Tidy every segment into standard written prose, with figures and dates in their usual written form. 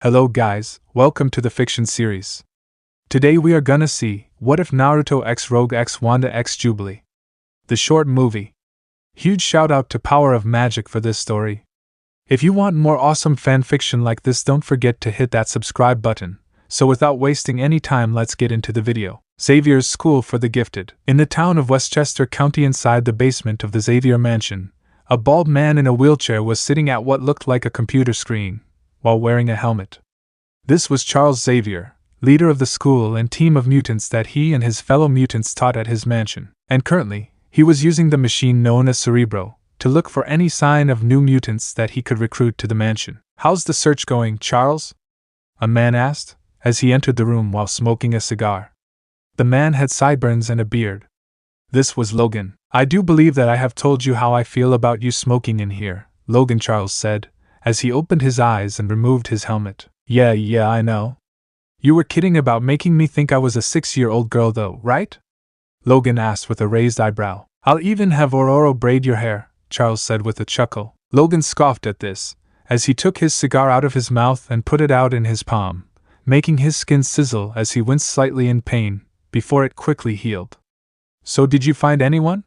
Hello guys, welcome to the fiction series. Today we are gonna see, what if Naruto x Rogue x Wanda x Jubilee? The short movie. Huge shout out to Power of Magic for this story. If you want more awesome fanfiction like this, don't forget to hit that subscribe button. So without wasting any time, let's get into the video. Xavier's School for the Gifted. In the town of Westchester County, inside the basement of the Xavier Mansion, a bald man in a wheelchair was sitting at what looked like a computer screen, while wearing a helmet. This was Charles Xavier, leader of the school and team of mutants that he and his fellow mutants taught at his mansion, and currently, he was using the machine known as Cerebro to look for any sign of new mutants that he could recruit to the mansion. "How's the search going, Charles?" a man asked, as he entered the room while smoking a cigar. The man had sideburns and a beard. This was Logan. "I do believe that I have told you how I feel about you smoking in here," Logan Charles said, as he opened his eyes and removed his helmet. Yeah, I know. You were kidding about making me think I was a 6-year-old girl though, right?" Logan asked with a raised eyebrow. "I'll even have Ororo braid your hair," Charles said with a chuckle. Logan scoffed at this, as he took his cigar out of his mouth and put it out in his palm, making his skin sizzle as he winced slightly in pain, before it quickly healed. "So did you find anyone?"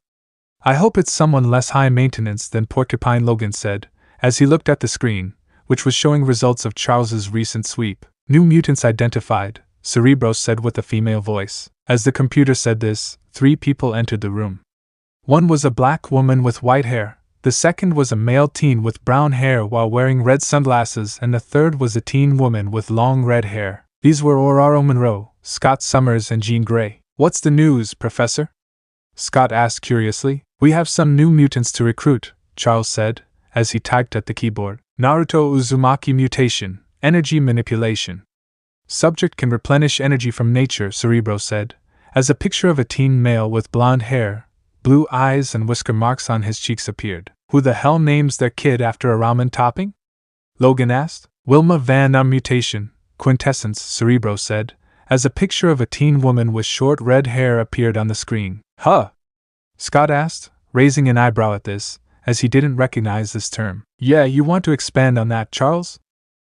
"I hope it's someone less high maintenance than Porcupine," Logan said, as he looked at the screen, which was showing results of Charles's recent sweep. "New mutants identified," Cerebro said with a female voice. As the computer said this, 3 people entered the room. One was a black woman with white hair, the second was a male teen with brown hair while wearing red sunglasses, and the third was a teen woman with long red hair. These were Ororo Monroe, Scott Summers, and Jean Grey. "What's the news, Professor?" Scott asked curiously. "We have some new mutants to recruit," Charles said, as he typed at the keyboard. "Naruto Uzumaki mutation, energy manipulation. Subject can replenish energy from nature," Cerebro said, as a picture of a teen male with blonde hair, blue eyes, and whisker marks on his cheeks appeared. "Who the hell names their kid after a ramen topping?" Logan asked. "Wilma Van mutation, quintessence," Cerebro said, as a picture of a teen woman with short red hair appeared on the screen. "Huh?" Scott asked, raising an eyebrow at this, as he didn't recognize this term. "Yeah, you want to expand on that, Charles?"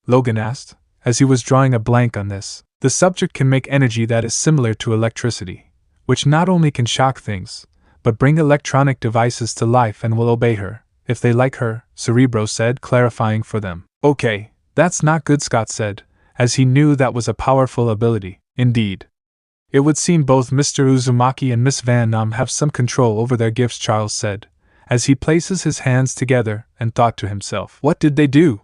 Logan asked, as he was drawing a blank on this. "The subject can make energy that is similar to electricity, which not only can shock things, but bring electronic devices to life and will obey her, if they like her," Cerebro said, clarifying for them. "Okay, that's not good," Scott said, as he knew that was a powerful ability. "Indeed. It would seem both Mr. Uzumaki and Miss Van Nam have some control over their gifts," Charles said, as he places his hands together and thought to himself. "What did they do?"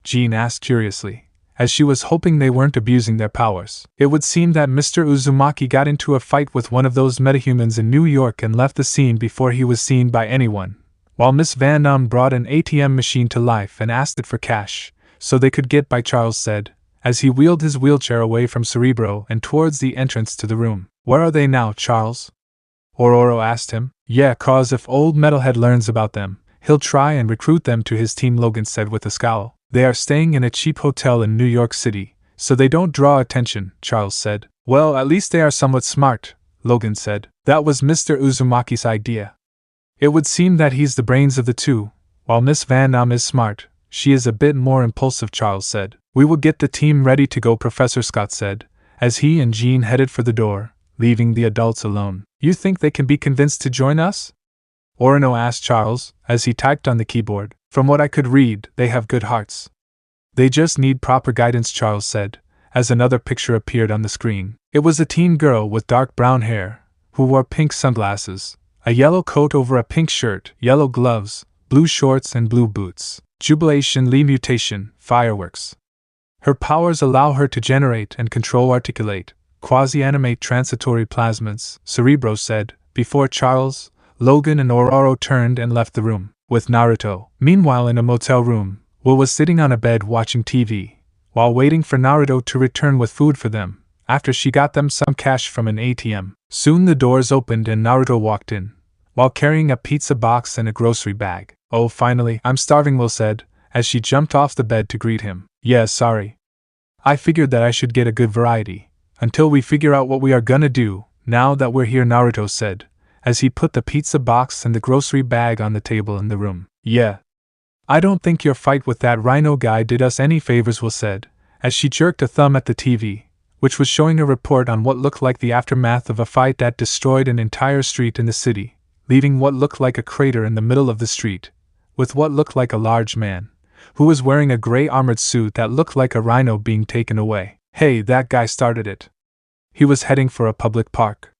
Jean asked curiously, as she was hoping they weren't abusing their powers. "It would seem that Mr. Uzumaki got into a fight with one of those metahumans in New York and left the scene before he was seen by anyone, while Miss Van Nam brought an ATM machine to life and asked it for cash, so they could get by," Charles said, as he wheeled his wheelchair away from Cerebro and towards the entrance to the room. "Where are they now, Charles?" Ororo asked him. "Yeah, 'cause if old Metalhead learns about them, he'll try and recruit them to his team," Logan said with a scowl. "They are staying in a cheap hotel in New York City, so they don't draw attention," Charles said. "Well, at least they are somewhat smart," Logan said. "That was Mr. Uzumaki's idea. It would seem that he's the brains of the two, while Miss Van Nam is smart. She is a bit more impulsive," Charles said. "We will get the team ready to go," Professor Scott said, as he and Jean headed for the door, leaving the adults alone. "You think they can be convinced to join us?" Orino asked Charles, as he typed on the keyboard. "From what I could read, they have good hearts. They just need proper guidance," Charles said, as another picture appeared on the screen. It was a teen girl with dark brown hair, who wore pink sunglasses, a yellow coat over a pink shirt, yellow gloves, blue shorts, and blue boots. Jubilation Lee mutation, fireworks. Her powers allow her to generate and control articulate, quasi-animate transitory plasmids, Cerebro said, before Charles, Logan, and Ororo turned and left the room. With Naruto, meanwhile, in a motel room, Will was sitting on a bed watching TV, while waiting for Naruto to return with food for them, after she got them some cash from an ATM. Soon the doors opened and Naruto walked in, while carrying a pizza box and a grocery bag. "Oh, finally, I'm starving," Will said, as she jumped off the bed to greet him. "Yeah, sorry. I figured that I should get a good variety, until we figure out what we are gonna do, now that we're here," Naruto said, as he put the pizza box and the grocery bag on the table in the room. "Yeah. I don't think your fight with that rhino guy did us any favors," Will said, as she jerked a thumb at the TV, which was showing a report on what looked like the aftermath of a fight that destroyed an entire street in the city, leaving what looked like a crater in the middle of the street, with what looked like a large man, who was wearing a gray armored suit that looked like a rhino being taken away. Hey, that guy started it. He was heading for a public park.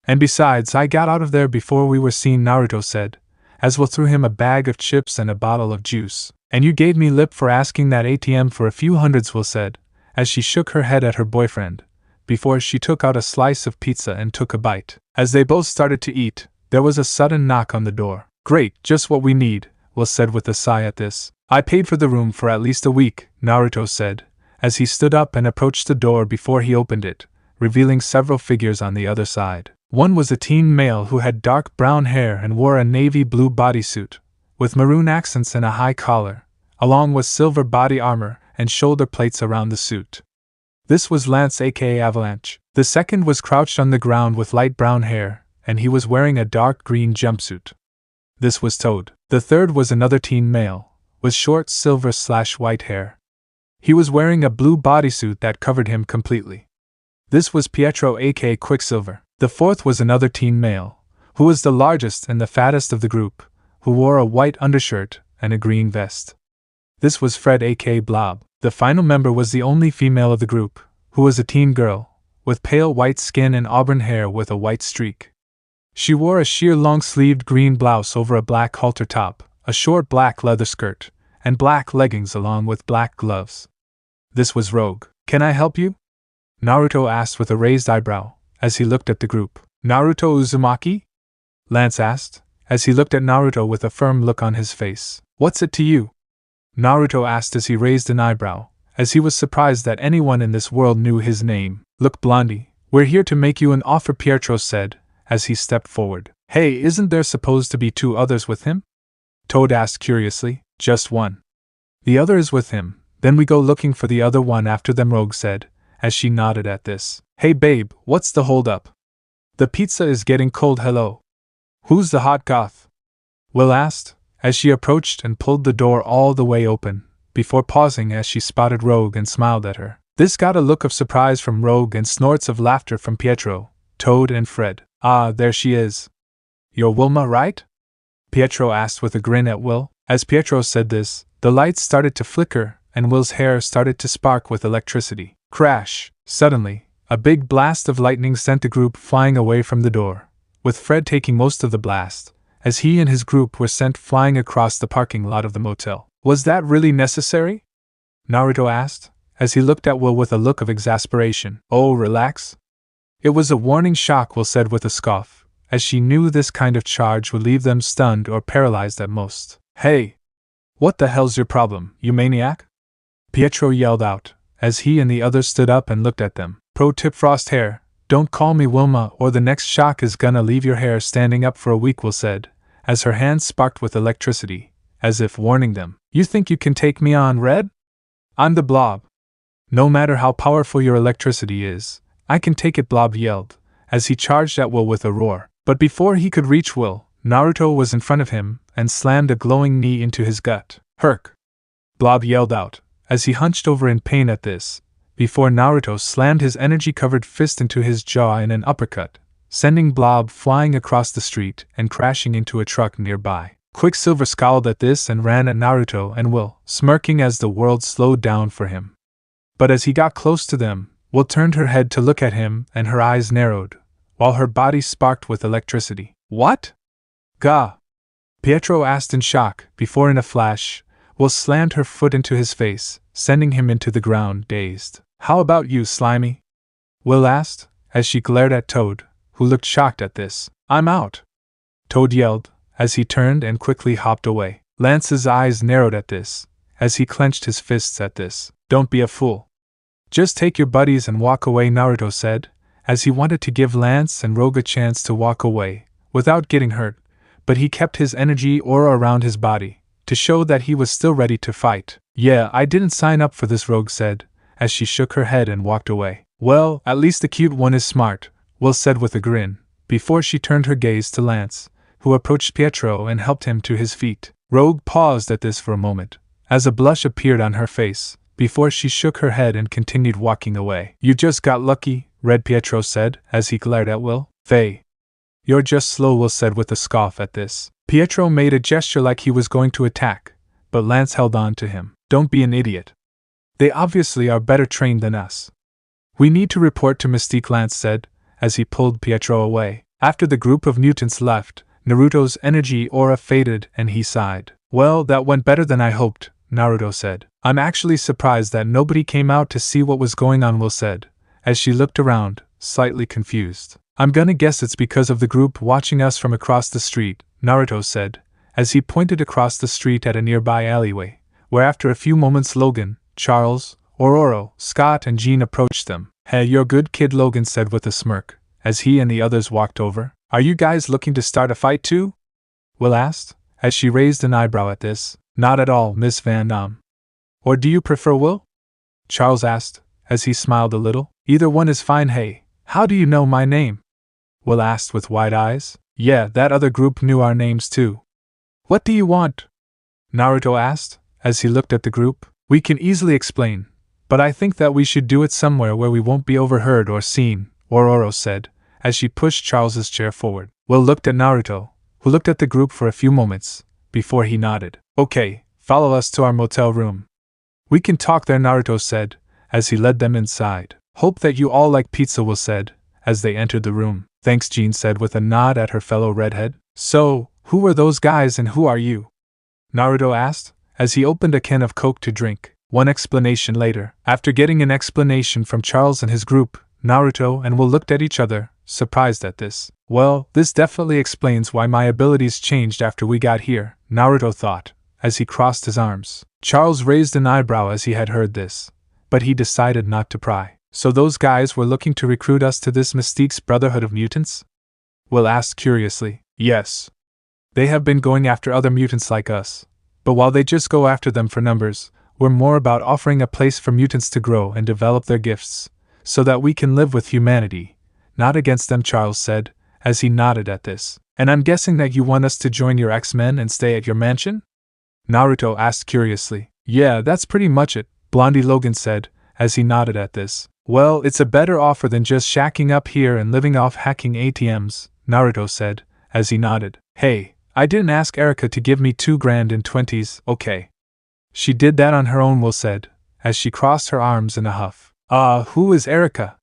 And besides, I got out of there before we were seen, Naruto said, as Will threw him a bag of chips and a bottle of juice. And you gave me lip for asking that ATM for a few hundreds, Will said, as she shook her head at her boyfriend, before she took out a slice of pizza and took a bite. As they both started to eat, there was a sudden knock on the door. Great, just what we need, Will said with a sigh at this. I paid for the room for at least a week, Naruto said, as he stood up and approached the door before he opened it, revealing several figures on the other side. One was a teen male who had dark brown hair and wore a navy blue bodysuit, with maroon accents and a high collar, along with silver body armor and shoulder plates around the suit. This was Lance, aka Avalanche. The second was crouched on the ground with light brown hair, and he was wearing a dark green jumpsuit. This was Toad. The third was another teen male, with short silver/white hair. He was wearing a blue bodysuit that covered him completely. This was Pietro, aka Quicksilver. The fourth was another teen male, who was the largest and the fattest of the group, who wore a white undershirt and a green vest. This was Fred, aka Blob. The final member was the only female of the group, who was a teen girl, with pale white skin and auburn hair with a white streak. She wore a sheer long-sleeved green blouse over a black halter top, a short black leather skirt, and black leggings along with black gloves. This was Rogue. Can I help you? Naruto asked with a raised eyebrow, as he looked at the group. Naruto Uzumaki? Lance asked, as he looked at Naruto with a firm look on his face. What's it to you? Naruto asked as he raised an eyebrow, as he was surprised that anyone in this world knew his name. Look, Blondie, we're here to make you an offer, Pietro said, as he stepped forward. Hey, isn't there supposed to be two others with him? Toad asked curiously. Just one. The other is with him, then we go looking for the other one after them, Rogue said, as she nodded at this. Hey babe, what's the hold-up? The pizza is getting cold, hello. Who's the hot goth? Will asked, as she approached and pulled the door all the way open, before pausing as she spotted Rogue and smiled at her. This got a look of surprise from Rogue and snorts of laughter from Pietro, Toad and Fred. Ah, there she is. You're Wilma, right? Pietro asked with a grin at Will. As Pietro said this, the lights started to flicker and Will's hair started to spark with electricity. Crash! Suddenly, a big blast of lightning sent the group flying away from the door, with Fred taking most of the blast, as he and his group were sent flying across the parking lot of the motel. Was that really necessary? Naruto asked, as he looked at Will with a look of exasperation. Oh, relax. It was a warning shock, Will said with a scoff, as she knew this kind of charge would leave them stunned or paralyzed at most. Hey! What the hell's your problem, you maniac? Pietro yelled out, as he and the others stood up and looked at them. Pro tip, Frost hair, don't call me Wilma or the next shock is gonna leave your hair standing up for a week, Will said, as her hands sparked with electricity, as if warning them. You think you can take me on, Red? I'm the Blob. No matter how powerful your electricity is, I can take it, Blob yelled, as he charged at Will with a roar. But before he could reach Will, Naruto was in front of him and slammed a glowing knee into his gut. Herc! Blob yelled out, as he hunched over in pain at this, before Naruto slammed his energy-covered fist into his jaw in an uppercut, sending Blob flying across the street and crashing into a truck nearby. Quicksilver scowled at this and ran at Naruto and Will, smirking as the world slowed down for him. But as he got close to them, Will turned her head to look at him and her eyes narrowed, while her body sparked with electricity. What? Gah! Pietro asked in shock, before in a flash, Will slammed her foot into his face, sending him into the ground, dazed. How about you, Slimy? Will asked, as she glared at Toad, who looked shocked at this. I'm out! Toad yelled, as he turned and quickly hopped away. Lance's eyes narrowed at this, as he clenched his fists at this. Don't be a fool. Just take your buddies and walk away, Naruto said, as he wanted to give Lance and Rogue a chance to walk away, without getting hurt, but he kept his energy aura around his body, to show that he was still ready to fight. Yeah, I didn't sign up for this, Rogue said, as she shook her head and walked away. Well, at least the cute one is smart, Will said with a grin, before she turned her gaze to Lance, who approached Pietro and helped him to his feet. Rogue paused at this for a moment, as a blush appeared on her face, before she shook her head and continued walking away. You just got lucky, Red Pietro said, as he glared at Will. Faye. You're just slow, Will said with a scoff at this. Pietro made a gesture like he was going to attack, but Lance held on to him. Don't be an idiot. They obviously are better trained than us. We need to report to Mystique, Lance said, as he pulled Pietro away. After the group of mutants left, Naruto's energy aura faded and he sighed. Well, that went better than I hoped, Naruto said. I'm actually surprised that nobody came out to see what was going on, Will said, as she looked around, slightly confused. I'm gonna guess it's because of the group watching us from across the street, Naruto said, as he pointed across the street at a nearby alleyway, where after a few moments Logan, Charles, Ororo, Scott and Jean approached them. Hey, you're a good kid, Logan said with a smirk, as he and the others walked over. Are you guys looking to start a fight too? Will asked, as she raised an eyebrow at this. Not at all, Miss Van Dam. Or do you prefer Will? Charles asked, as he smiled a little. Either one is fine. Hey, how do you know my name? Will asked with wide eyes. Yeah, that other group knew our names too. What do you want? Naruto asked, as he looked at the group. We can easily explain, but I think that we should do it somewhere where we won't be overheard or seen, Ororo said, as she pushed Charles's chair forward. Will looked at Naruto, who looked at the group for a few moments, before he nodded. Okay, follow us to our motel room. We can talk there, Naruto said, as he led them inside. Hope that you all like pizza, Will said, as they entered the room. Thanks, Jean said with a nod at her fellow redhead. So, who are those guys and who are you? Naruto asked, as he opened a can of Coke to drink. One explanation later. After getting an explanation from Charles and his group, Naruto and Will looked at each other, surprised at this. Well, this definitely explains why my abilities changed after we got here, Naruto thought, as he crossed his arms. Charles raised an eyebrow as he had heard this, but he decided not to pry. So those guys were looking to recruit us to this Mystique's Brotherhood of Mutants? Will asked curiously. Yes. They have been going after other mutants like us, but while they just go after them for numbers, we're more about offering a place for mutants to grow and develop their gifts, so that we can live with humanity, not against them, Charles said, as he nodded at this. And I'm guessing that you want us to join your X-Men and stay at your mansion? Naruto asked curiously. Yeah, that's pretty much it, Blondie Logan said, as he nodded at this. Well, it's a better offer than just shacking up here and living off hacking ATMs, Naruto said, as he nodded. Hey, I didn't ask Erica to give me $2,000 in 20s, okay. She did that on her own, Will said, as she crossed her arms in a huff. Who is Erica?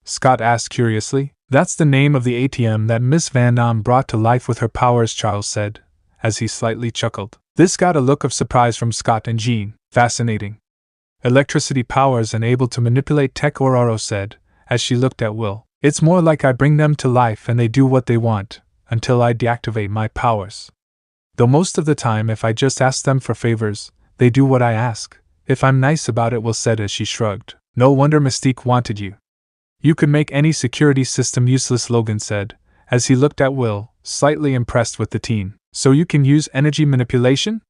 Scott asked curiously. That's the name of the ATM that Miss Van Dam brought to life with her powers, Charles said, as he slightly chuckled. This got a look of surprise from Scott and Jean. Fascinating. Electricity powers and able to manipulate tech, Ororo said, as she looked at Will. It's more like I bring them to life and they do what they want, until I deactivate my powers. Though most of the time if I just ask them for favors, they do what I ask. If I'm nice about it, Will said as she shrugged. No wonder Mystique wanted you. You could make any security system useless, Logan said, as he looked at Will, slightly impressed with the teen. So you can use energy manipulation?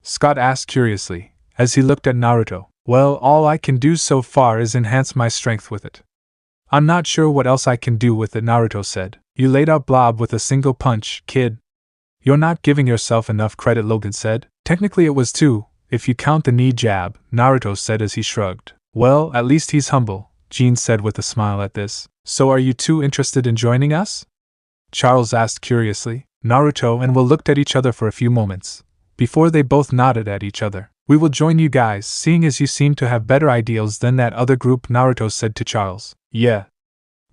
Scott asked curiously, as he looked at Naruto. Well, all I can do so far is enhance my strength with it. I'm not sure what else I can do with it, Naruto said. You laid out Blob with a single punch, kid. You're not giving yourself enough credit, Logan said. Technically it was 2, if you count the knee jab, Naruto said as he shrugged. Well, at least he's humble, Jean said with a smile at this. So are you two interested in joining us? Charles asked curiously. Naruto and Will looked at each other for a few moments, before they both nodded at each other. We will join you guys, seeing as you seem to have better ideals than that other group, Naruto said to Charles. Yeah.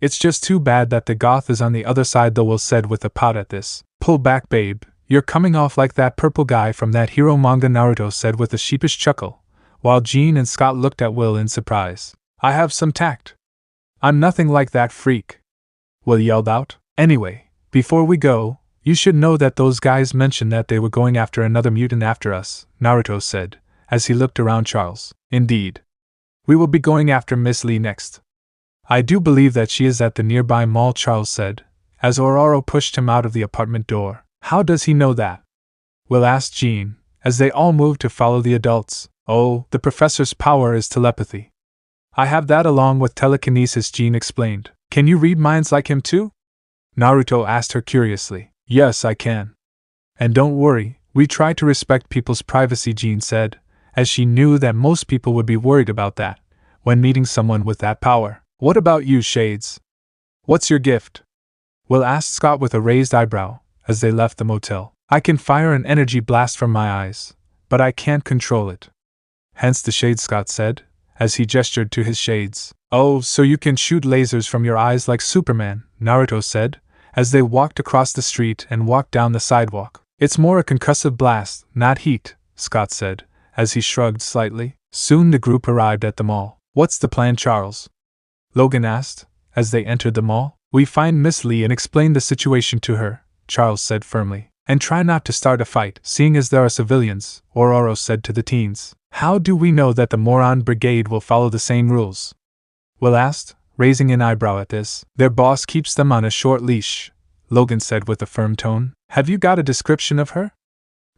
It's just too bad that the goth is on the other side though, Will said with a pout at this. Pull back, babe. You're coming off like that purple guy from that hero manga, Naruto said with a sheepish chuckle, while Jean and Scott looked at Will in surprise. I have some tact. I'm nothing like that freak, Will yelled out. Anyway, before we go, you should know that those guys mentioned that they were going after another mutant after us, Naruto said, as he looked around Charles. Indeed. We will be going after Miss Lee next. I do believe that she is at the nearby mall, Charles said, as Ororo pushed him out of the apartment door. How does he know that? Will asked Jean, as they all moved to follow the adults. Oh, the professor's power is telepathy. I have that along with telekinesis, Jean explained. Can you read minds like him too? Naruto asked her curiously. Yes, I can. And don't worry, we try to respect people's privacy, Jean said, as she knew that most people would be worried about that when meeting someone with that power. What about you, Shades? What's your gift? Will asked Scott with a raised eyebrow as they left the motel. I can fire an energy blast from my eyes, but I can't control it. Hence the shades, Scott said, as he gestured to his shades. Oh, so you can shoot lasers from your eyes like Superman, Naruto said, as they walked across the street and walked down the sidewalk. It's more a concussive blast, not heat, Scott said, as he shrugged slightly. Soon the group arrived at the mall. What's the plan, Charles? Logan asked, as they entered the mall. We find Miss Lee and explain the situation to her, Charles said firmly. And try not to start a fight, seeing as there are civilians, Ororo said to the teens. How do we know that the Moron Brigade will follow the same rules? Will asked, raising an eyebrow at this. Their boss keeps them on a short leash, Logan said with a firm tone. Have you got a description of her?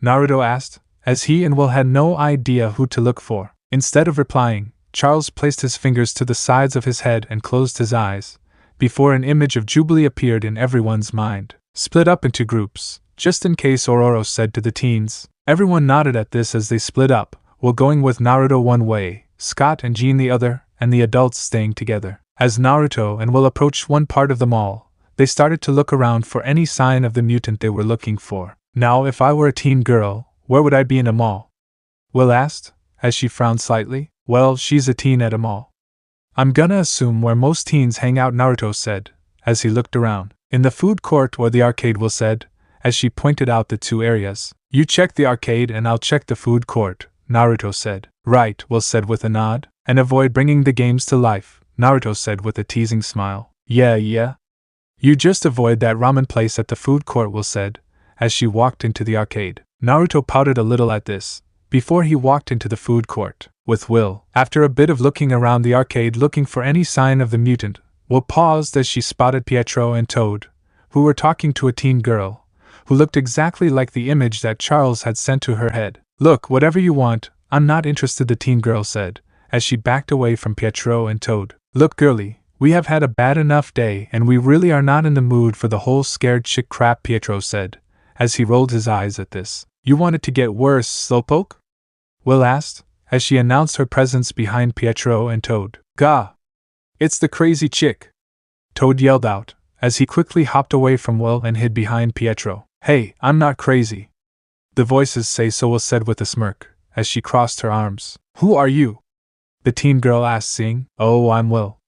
Naruto asked, as he and Will had no idea who to look for. Instead of replying, Charles placed his fingers to the sides of his head and closed his eyes, before an image of Jubilee appeared in everyone's mind. Split up into groups, just in case, Ororo said to the teens. Everyone nodded at this as they split up, Will going with Naruto one way, Scott and Jean the other, and the adults staying together. As Naruto and Will approached one part of the mall, they started to look around for any sign of the mutant they were looking for. Now, if I were a teen girl, where would I be in a mall? Will asked, as she frowned slightly. Well, she's a teen at a mall. I'm gonna assume where most teens hang out, Naruto said, as he looked around. In the food court or the arcade, Will said, as she pointed out the two areas. You check the arcade and I'll check the food court, Naruto said. Right, Will said with a nod. And avoid bringing the games to life, Naruto said with a teasing smile. Yeah. You just avoid that ramen place at the food court, Will said, as she walked into the arcade. Naruto pouted a little at this, before he walked into the food court with Will. After a bit of looking around the arcade looking for any sign of the mutant, Will paused as she spotted Pietro and Toad, who were talking to a teen girl, who looked exactly like the image that Charles had sent to her head. Look, whatever you want, I'm not interested, the teen girl said, as she backed away from Pietro and Toad. Look, girlie, we have had a bad enough day and we really are not in the mood for the whole scared chick crap, Pietro said, as he rolled his eyes at this. You want it to get worse, Slowpoke? Will asked, as she announced her presence behind Pietro and Toad. Gah! It's the crazy chick! Toad yelled out, as he quickly hopped away from Will and hid behind Pietro. Hey, I'm not crazy. The voices say so, Will said with a smirk, as she crossed her arms. Who are you? The teen girl asked, seeing. Oh, I'm Will.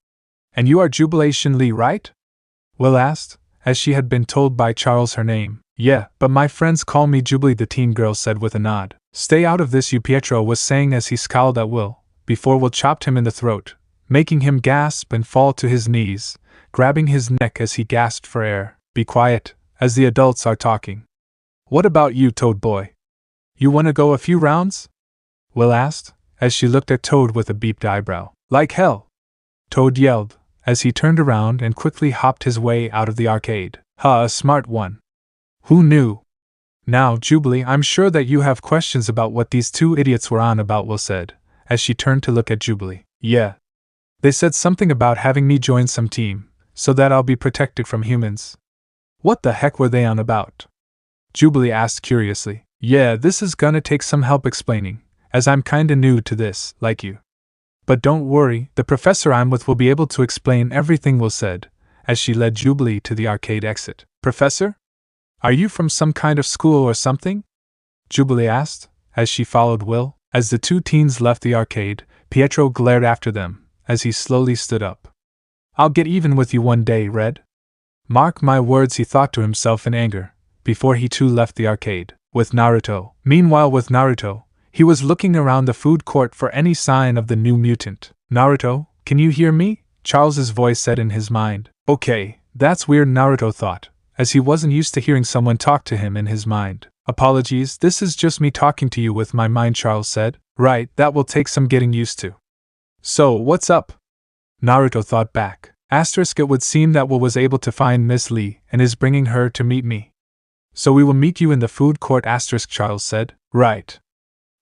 And you are Jubilation Lee, right? Will asked, as she had been told by Charles her name. Yeah, but my friends call me Jubilee, the teen girl said with a nod. Stay out of this, you, Pietro was saying as he scowled at Will, before Will chopped him in the throat, making him gasp and fall to his knees, grabbing his neck as he gasped for air. Be quiet, as the adults are talking. What about you, Toad boy? You wanna go a few rounds? Will asked, as she looked at Toad with a beeped eyebrow. Like hell! Toad yelled, as he turned around and quickly hopped his way out of the arcade. Ha, a smart one. Who knew? Now, Jubilee, I'm sure that you have questions about what these two idiots were on about, Will said, as she turned to look at Jubilee. Yeah. They said something about having me join some team, so that I'll be protected from humans. What the heck were they on about? Jubilee asked curiously. Yeah, this is gonna take some help explaining, as I'm kinda new to this, like you. But don't worry, the professor I'm with will be able to explain everything, Will said, as she led Jubilee to the arcade exit. Professor? Are you from some kind of school or something? Jubilee asked, as she followed Will. As the two teens left the arcade, Pietro glared after them, as he slowly stood up. I'll get even with you one day, Red. Mark my words, he thought to himself in anger, before he too left the arcade. Meanwhile with Naruto, he was looking around the food court for any sign of the new mutant. Naruto, can you hear me? Charles's voice said in his mind. Okay, that's weird, Naruto thought, as he wasn't used to hearing someone talk to him in his mind. Apologies, this is just me talking to you with my mind, Charles said. Right, that will take some getting used to. So, what's up? Naruto thought back. It would seem that Will was able to find Miss Lee and is bringing her to meet me. So we will meet you in the food court, Charles said. Right.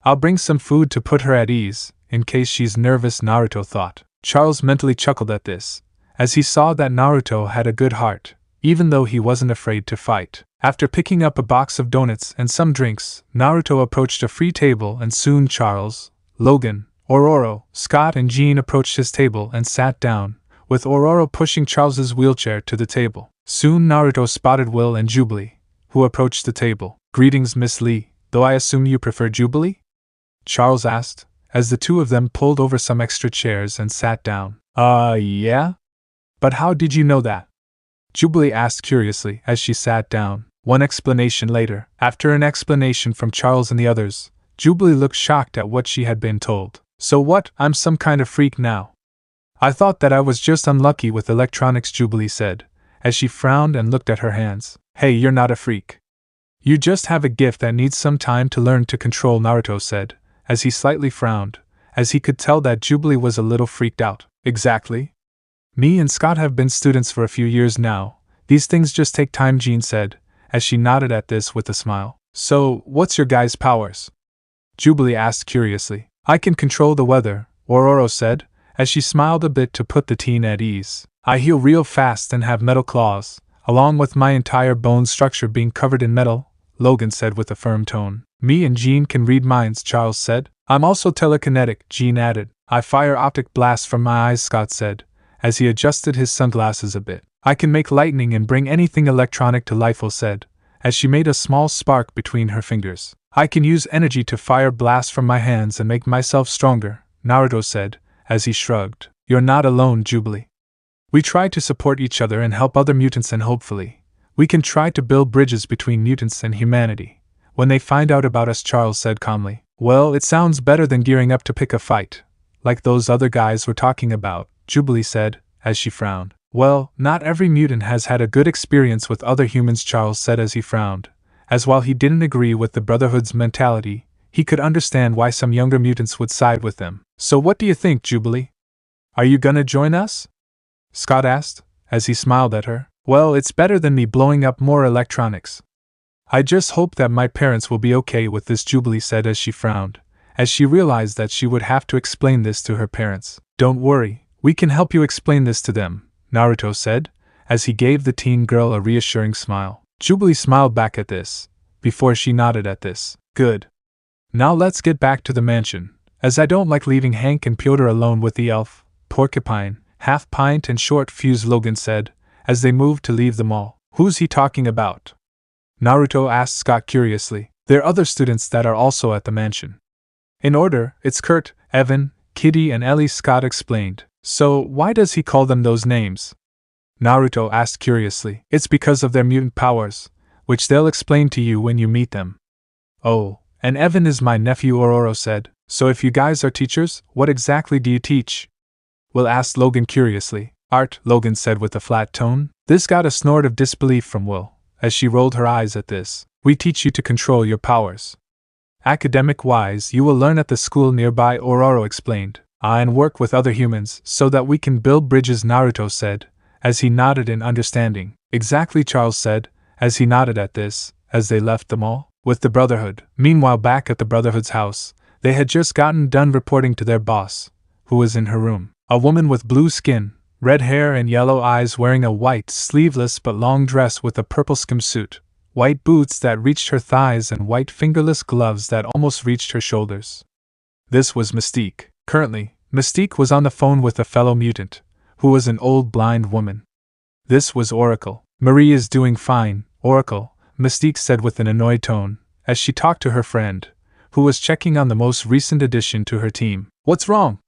I'll bring some food to put her at ease, in case she's nervous, Naruto thought. Charles mentally chuckled at this, as he saw that Naruto had a good heart, even though he wasn't afraid to fight. After picking up a box of donuts and some drinks, Naruto approached a free table and soon Charles, Logan, Ororo, Scott and Jean approached his table and sat down, with Ororo pushing Charles's wheelchair to the table. Soon Naruto spotted Will and Jubilee, who approached the table. "Greetings, Miss Lee, though I assume you prefer Jubilee?" Charles asked, as the two of them pulled over some extra chairs and sat down. Yeah? But how did you know that?" Jubilee asked curiously as she sat down. One explanation later, after an explanation from Charles and the others, Jubilee looked shocked at what she had been told. "So what, I'm some kind of freak now?" "I thought that I was just unlucky with electronics," Jubilee said, as she frowned and looked at her hands. "Hey, you're not a freak. You just have a gift that needs some time to learn to control," Naruto said, as he slightly frowned, as he could tell that Jubilee was a little freaked out. "Exactly. Me and Scott have been students for a few years now. These things just take time," Jean said, as she nodded at this with a smile. "So, what's your guys' powers?" Jubilee asked curiously. "I can control the weather," Ororo said, as she smiled a bit to put the teen at ease. "I heal real fast and have metal claws, along with my entire bone structure being covered in metal," Logan said with a firm tone. "Me and Jean can read minds," Charles said. "I'm also telekinetic," Jean added. "I fire optic blasts from my eyes," Scott said, as he adjusted his sunglasses a bit. "I can make lightning and bring anything electronic to life," Will said, as she made a small spark between her fingers. "I can use energy to fire blasts from my hands and make myself stronger," Naruto said, as he shrugged. "You're not alone, Jubilee. We try to support each other and help other mutants, and hopefully, we can try to build bridges between mutants and humanity when they find out about us," Charles said calmly. "Well, it sounds better than gearing up to pick a fight, like those other guys were talking about," Jubilee said, as she frowned. "Well, not every mutant has had a good experience with other humans," Charles said as he frowned, as while he didn't agree with the Brotherhood's mentality, he could understand why some younger mutants would side with them. "So what do you think, Jubilee? Are you gonna join us?" Scott asked, as he smiled at her. "Well, it's better than me blowing up more electronics. I just hope that my parents will be okay with this," Jubilee said as she frowned, as she realized that she would have to explain this to her parents. "Don't worry, we can help you explain this to them," Naruto said, as he gave the teen girl a reassuring smile. Jubilee smiled back at this, before she nodded at this. "Good. Now let's get back to the mansion, as I don't like leaving Hank and Piotr alone with the elf, Porcupine, Half Pint and Short Fuse," Logan said, as they moved to leave the mall. "Who's he talking about?" Naruto asked Scott curiously. "They're other students that are also at the mansion. In order, it's Kurt, Evan, Kitty and Ellie," Scott explained. "So, why does he call them those names?" Naruto asked curiously. "It's because of their mutant powers, which they'll explain to you when you meet them." "Oh, and Evan is my nephew," Ororo said. "So if you guys are teachers, what exactly do you teach?" Will asked Logan curiously. "Art," Logan said with a flat tone. This got a snort of disbelief from Will, as she rolled her eyes at this. "We teach you to control your powers. Academic-wise, you will learn at the school nearby," Ororo explained. "And work with other humans so that we can build bridges," Naruto said, as he nodded in understanding. "Exactly," Charles said, as he nodded at this, as they left the mall. With the Brotherhood. Meanwhile, back at the Brotherhood's house, they had just gotten done reporting to their boss, who was in her room. A woman with blue skin, red hair and yellow eyes, wearing a white, sleeveless but long dress with a purple swimsuit, white boots that reached her thighs and white fingerless gloves that almost reached her shoulders. This was Mystique. Currently, Mystique was on the phone with a fellow mutant, who was an old blind woman. This was Oracle. "Marie is doing fine, Oracle," Mystique said with an annoyed tone, as she talked to her friend, who was checking on the most recent addition to her team. "What's wrong?"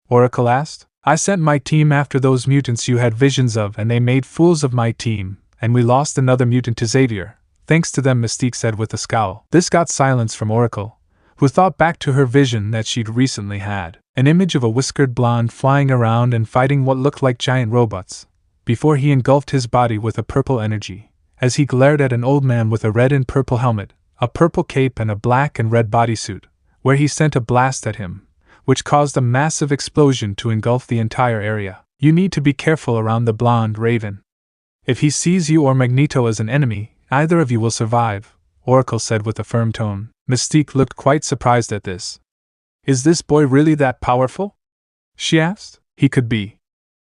Oracle asked. "I sent my team after those mutants you had visions of, and they made fools of my team, and we lost another mutant to Xavier. Thanks to them," Mystique said with a scowl. This got silence from Oracle, who thought back to her vision that she'd recently had. An image of a whiskered blonde flying around and fighting what looked like giant robots, before he engulfed his body with a purple energy, as he glared at an old man with a red and purple helmet, a purple cape and a black and red bodysuit, where he sent a blast at him, which caused a massive explosion to engulf the entire area. "You need to be careful around the blonde Raven. If he sees you or Magneto as an enemy, neither of you will survive," Oracle said with a firm tone. Mystique looked quite surprised at this. "Is this boy really that powerful?" she asked. "He could be.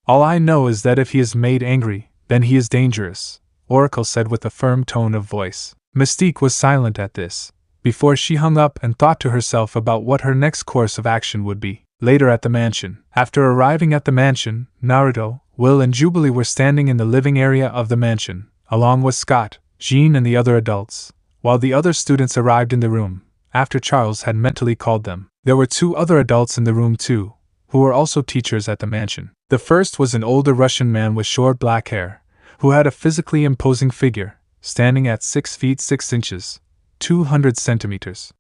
All I know is that if he is made angry, then he is dangerous," Oracle said with a firm tone of voice. Mystique was silent at this, before she hung up and thought to herself about what her next course of action would be. Later at the mansion. After arriving at the mansion, Naruto, Will and Jubilee were standing in the living area of the mansion, along with Scott, Jean and the other adults, while the other students arrived in the room, after Charles had mentally called them. There were 2 other adults in the room too, who were also teachers at the mansion. The first was an older Russian man with short black hair, who had a physically imposing figure, standing at 6 feet 6 inches, 200 centimeters.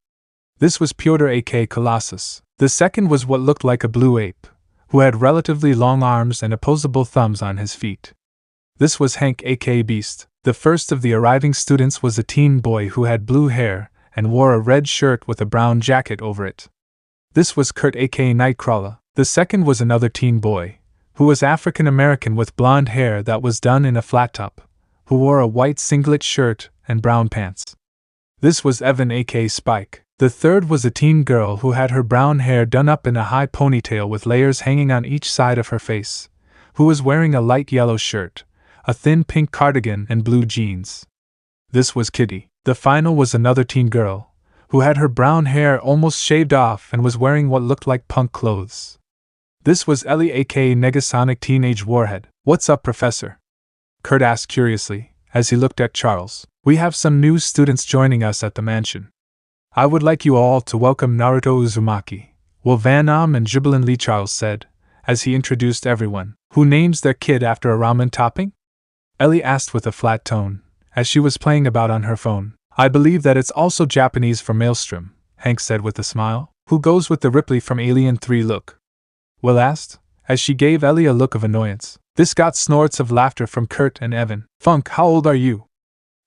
This was Pyotr aka Colossus. The second was what looked like a blue ape, who had relatively long arms and opposable thumbs on his feet. This was Hank aka Beast. The first of the arriving students was a teen boy who had blue hair and wore a red shirt with a brown jacket over it. This was Kurt aka Nightcrawler. The second was another teen boy, who was African American with blonde hair that was done in a flat top, who wore a white singlet shirt and brown pants. This was Evan aka Spike. The third was a teen girl who had her brown hair done up in a high ponytail with layers hanging on each side of her face, who was wearing a light yellow shirt, a thin pink cardigan and blue jeans. This was Kitty. The final was another teen girl, who had her brown hair almost shaved off and was wearing what looked like punk clothes. This was Ellie aka Negasonic Teenage Warhead. "What's up, Professor?" Kurt asked curiously, as he looked at Charles. "We have some new students joining us at the mansion. I would like you all to welcome Naruto Uzumaki, Will Van Am and Jubilee Lee," Charles said, as he introduced everyone. "Who names their kid after a ramen topping?" Ellie asked with a flat tone, as she was playing about on her phone. "I believe that it's also Japanese for Maelstrom," Hank said with a smile. "Who goes with the Ripley from Alien 3 look?" Will asked, as she gave Ellie a look of annoyance. This got snorts of laughter from Kurt and Evan. "Funk, how old are you?"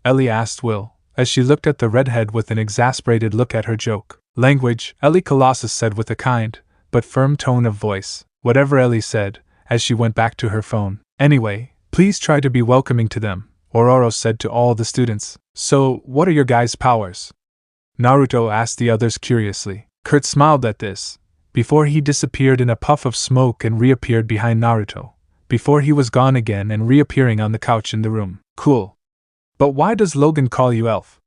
Ellie asked Will, as she looked at the redhead with an exasperated look at her joke. "Language," Ellie Colossus said with a kind, but firm tone of voice. Whatever Ellie said, as she went back to her phone. "Anyway, please try to be welcoming to them," Ororo said to all the students. "So, what are your guys' powers?" Naruto asked the others curiously. Kurt smiled at this, before he disappeared in a puff of smoke and reappeared behind Naruto, before he was gone again and reappearing on the couch in the room. "Cool. But why does Logan call you Elf?"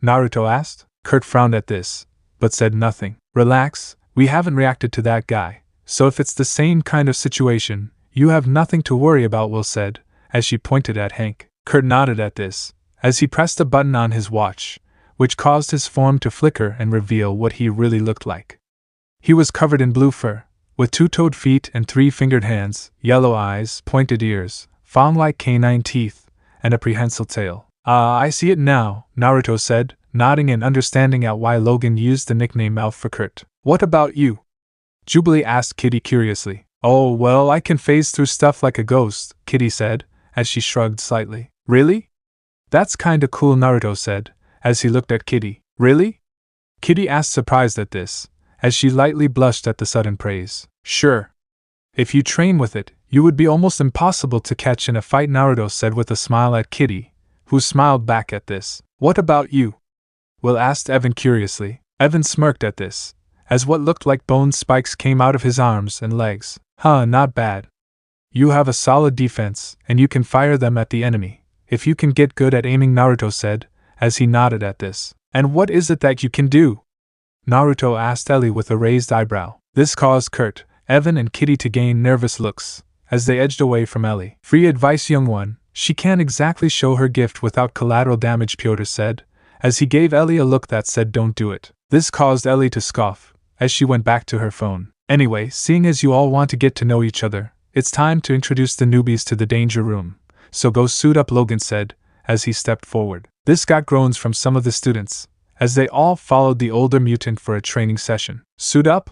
Naruto asked. Kurt frowned at this, but said nothing. "Relax, we haven't reacted to that guy, so if it's the same kind of situation, you have nothing to worry about," Will said, as she pointed at Hank. Kurt nodded at this, as he pressed a button on his watch, which caused his form to flicker and reveal what he really looked like. He was covered in blue fur, with 2-toed feet and 3-fingered hands, yellow eyes, pointed ears, fawn-like canine teeth, and a prehensile tail. I see it now," Naruto said, nodding and understanding at why Logan used the nickname Elf for Kurt. "What about you?" Jubilee asked Kitty curiously. "Oh, well, I can phase through stuff like a ghost," Kitty said, as she shrugged slightly. "Really? That's kinda cool," Naruto said, as he looked at Kitty. "Really?" Kitty asked, surprised at this, as she lightly blushed at the sudden praise. "Sure. If you train with it, you would be almost impossible to catch in a fight," Naruto said with a smile at Kitty, who smiled back at this. "What about you?" Will asked Evan curiously. Evan smirked at this, as what looked like bone spikes came out of his arms and legs. Not bad. You have a solid defense, and you can fire them at the enemy, if you can get good at aiming," Naruto said, as he nodded at this. "And what is it that you can do?" Naruto asked Ellie with a raised eyebrow. This caused Kurt, Evan and Kitty to gain nervous looks, as they edged away from Ellie. "Free advice, young one. She can't exactly show her gift without collateral damage," Pyotr said, as he gave Ellie a look that said don't do it. This caused Ellie to scoff, as she went back to her phone. "Anyway, seeing as you all want to get to know each other, it's time to introduce the newbies to the danger room, so go suit up," Logan said, as he stepped forward. This got groans from some of the students, as they all followed the older mutant for a training session. "Suit up?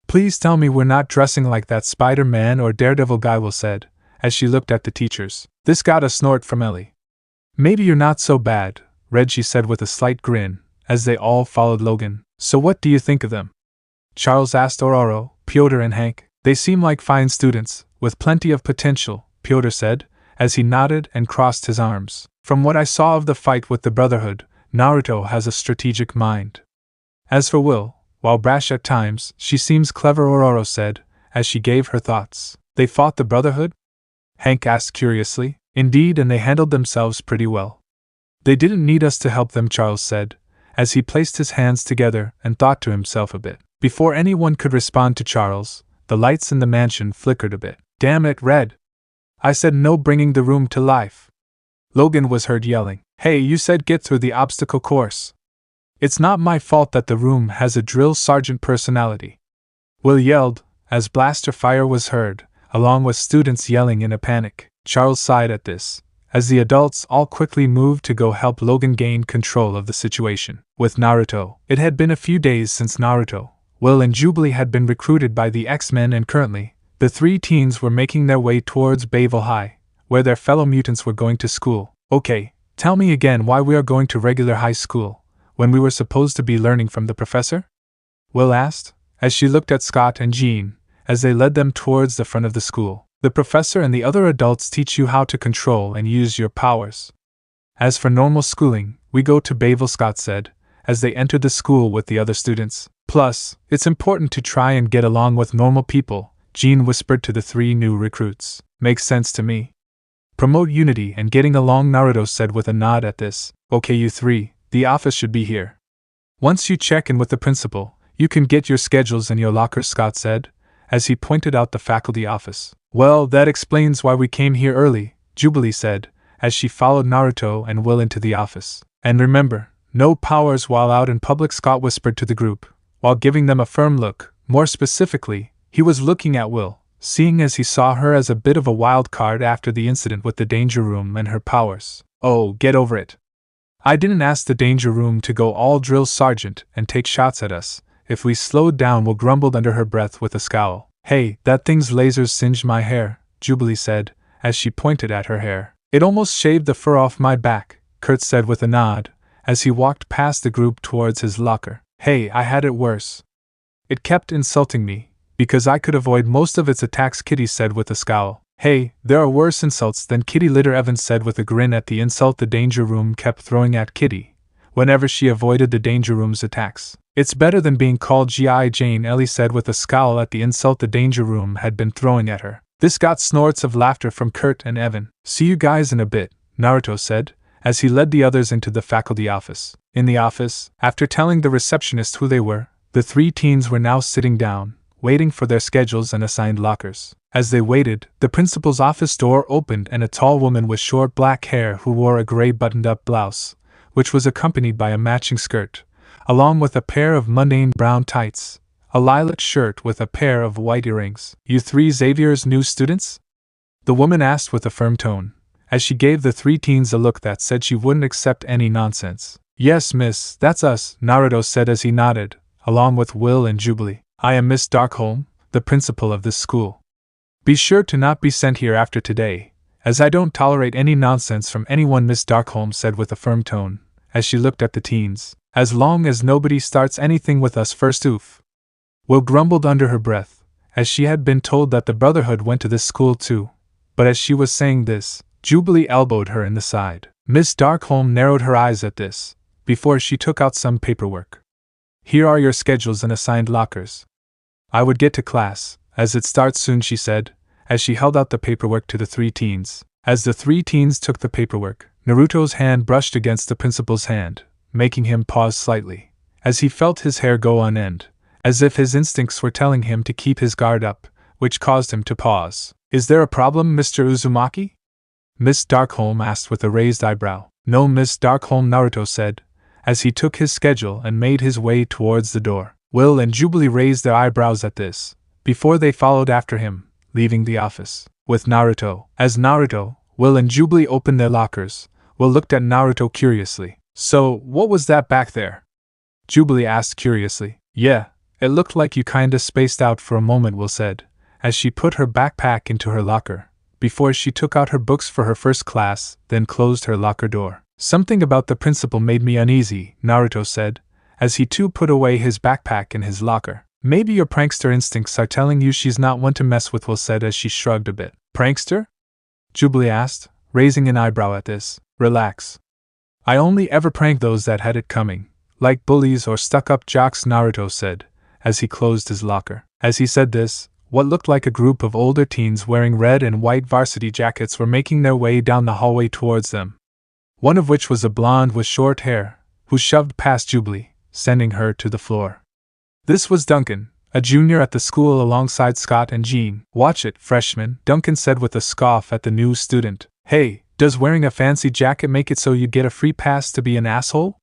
Please tell me we're not dressing like that Spider-Man or Daredevil guy," Will said, as she looked at the teachers. This got a snort from Ellie. "Maybe you're not so bad," Reggie said with a slight grin, as they all followed Logan. "So what do you think of them?" Charles asked Ororo, Pyotr and Hank. "They seem like fine students, with plenty of potential," Pyotr said, as he nodded and crossed his arms. "From what I saw of the fight with the Brotherhood, Naruto has a strategic mind. As for Will, while brash at times, she seems clever," Ororo said, as she gave her thoughts. "They fought the Brotherhood?" Hank asked curiously. "Indeed, and they handled themselves pretty well." "They didn't need us to help them," Charles said, as he placed his hands together and thought to himself a bit. Before anyone could respond to Charles, the lights in the mansion flickered a bit. Damn it, Red! I said no bringing the room to life. Logan was heard yelling. Hey, you said get through the obstacle course. It's not my fault that the room has a drill sergeant personality. Will yelled, as blaster fire was heard, along with students yelling in a panic. Charles sighed at this, as the adults all quickly moved to go help Logan gain control of the situation. With Naruto, it had been a few days since Naruto, Will and Jubilee had been recruited by the X-Men, and currently, the three teens were making their way towards Bayville High, where their fellow mutants were going to school. Okay, tell me again why we are going to regular high school, when we were supposed to be learning from the professor? Will asked, as she looked at Scott and Jean, as they led them towards the front of the school. The professor and the other adults teach you how to control and use your powers. As for normal schooling, we go to Bayville, Scott said, as they entered the school with the other students. Plus, it's important to try and get along with normal people, Jean whispered to the three new recruits. Makes sense to me. Promote unity and getting along, Naruto said with a nod at this. Okay, you three, the office should be here. Once you check in with the principal, you can get your schedules in your lockers, Scott said, as he pointed out the faculty office. Well, that explains why we came here early, Jubilee said, as she followed Naruto and Will into the office. And remember, no powers while out in public, Scott whispered to the group, while giving them a firm look. More specifically, he was looking at Will, seeing as he saw her as a bit of a wild card after the incident with the Danger Room and her powers. Oh, get over it. I didn't ask the Danger Room to go all drill sergeant and take shots at us. If we slowed down, Will grumbled under her breath with a scowl. Hey, that thing's lasers singed my hair, Jubilee said, as she pointed at her hair. It almost shaved the fur off my back, Kurt said with a nod, as he walked past the group towards his locker. Hey, I had it worse. It kept insulting me, because I could avoid most of its attacks, Kitty said with a scowl. Hey, there are worse insults than kitty litter, Evans said with a grin at the insult the Danger Room kept throwing at Kitty, whenever she avoided the Danger Room's attacks. It's better than being called G.I. Jane, Ellie said with a scowl at the insult the Danger Room had been throwing at her. This got snorts of laughter from Kurt and Evan. See you guys in a bit, Naruto said, as he led the others into the faculty office. In the office, after telling the receptionist who they were, the three teens were now sitting down, waiting for their schedules and assigned lockers. As they waited, the principal's office door opened and a tall woman with short black hair who wore a gray buttoned-up blouse, which was accompanied by a matching skirt, along with a pair of mundane brown tights, a lilac shirt with a pair of white earrings. You three Xavier's new students? The woman asked with a firm tone, as she gave the three teens a look that said she wouldn't accept any nonsense. Yes, miss, that's us, Naruto said as he nodded, along with Will and Jubilee. I am Miss Darkholme, the principal of this school. Be sure to not be sent here after today, as I don't tolerate any nonsense from anyone, Miss Darkholme said with a firm tone, as she looked at the teens. As long as nobody starts anything with us first, oof. Will grumbled under her breath, as she had been told that the Brotherhood went to this school too, but as she was saying this, Jubilee elbowed her in the side. Miss Darkholme narrowed her eyes at this, before she took out some paperwork. Here are your schedules and assigned lockers. I would get to class, as it starts soon, she said, as she held out the paperwork to the three teens. As the three teens took the paperwork, Naruto's hand brushed against the principal's hand, making him pause slightly, as he felt his hair go on end, as if his instincts were telling him to keep his guard up, which caused him to pause. Is there a problem, Mr. Uzumaki? Miss Darkholme asked with a raised eyebrow. No, Miss Darkholme, Naruto said, as he took his schedule and made his way towards the door. Will and Jubilee raised their eyebrows at this, before they followed after him, leaving the office. With Naruto. As Naruto, Will and Jubilee opened their lockers, Will looked at Naruto curiously. So, what was that back there? Jubilee asked curiously. Yeah, it looked like you kinda spaced out for a moment, Will said, as she put her backpack into her locker, before she took out her books for her first class, then closed her locker door. Something about the principal made me uneasy, Naruto said, as he too put away his backpack in his locker. Maybe your prankster instincts are telling you she's not one to mess with, Will said as she shrugged a bit. Prankster? Jubilee asked, raising an eyebrow at this. Relax. I only ever prank those that had it coming, like bullies or stuck-up jocks, Naruto said, as he closed his locker. As he said this, what looked like a group of older teens wearing red and white varsity jackets were making their way down the hallway towards them. One of which was a blonde with short hair, who shoved past Jubilee, sending her to the floor. This was Duncan, a junior at the school alongside Scott and Jean. "Watch it, freshman," Duncan said with a scoff at the new student. "Hey, does wearing a fancy jacket make it so you get a free pass to be an asshole?"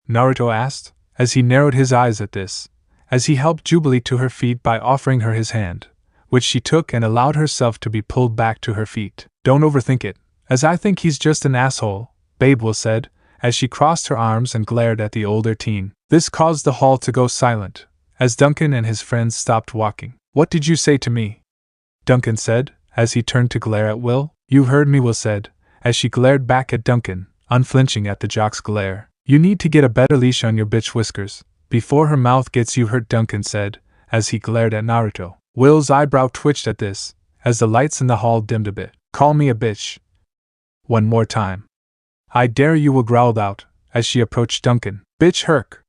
Naruto asked, as he narrowed his eyes at this, as he helped Jubilee to her feet by offering her his hand, which she took and allowed herself to be pulled back to her feet. "Don't overthink it, as I think he's just an asshole," Babe Will said, as she crossed her arms and glared at the older teen. This caused the hall to go silent, as Duncan and his friends stopped walking. "What did you say to me?" Duncan said, as he turned to glare at Will. "You heard me," Will said, as she glared back at Duncan, unflinching at the jock's glare. "You need to get a better leash on your bitch Whiskers, before her mouth gets you hurt," Duncan said, as he glared at Naruto. Will's eyebrow twitched at this, as the lights in the hall dimmed a bit. "Call me a bitch one more time, I dare you," Will growled out, as she approached Duncan. "Bitch Herc,"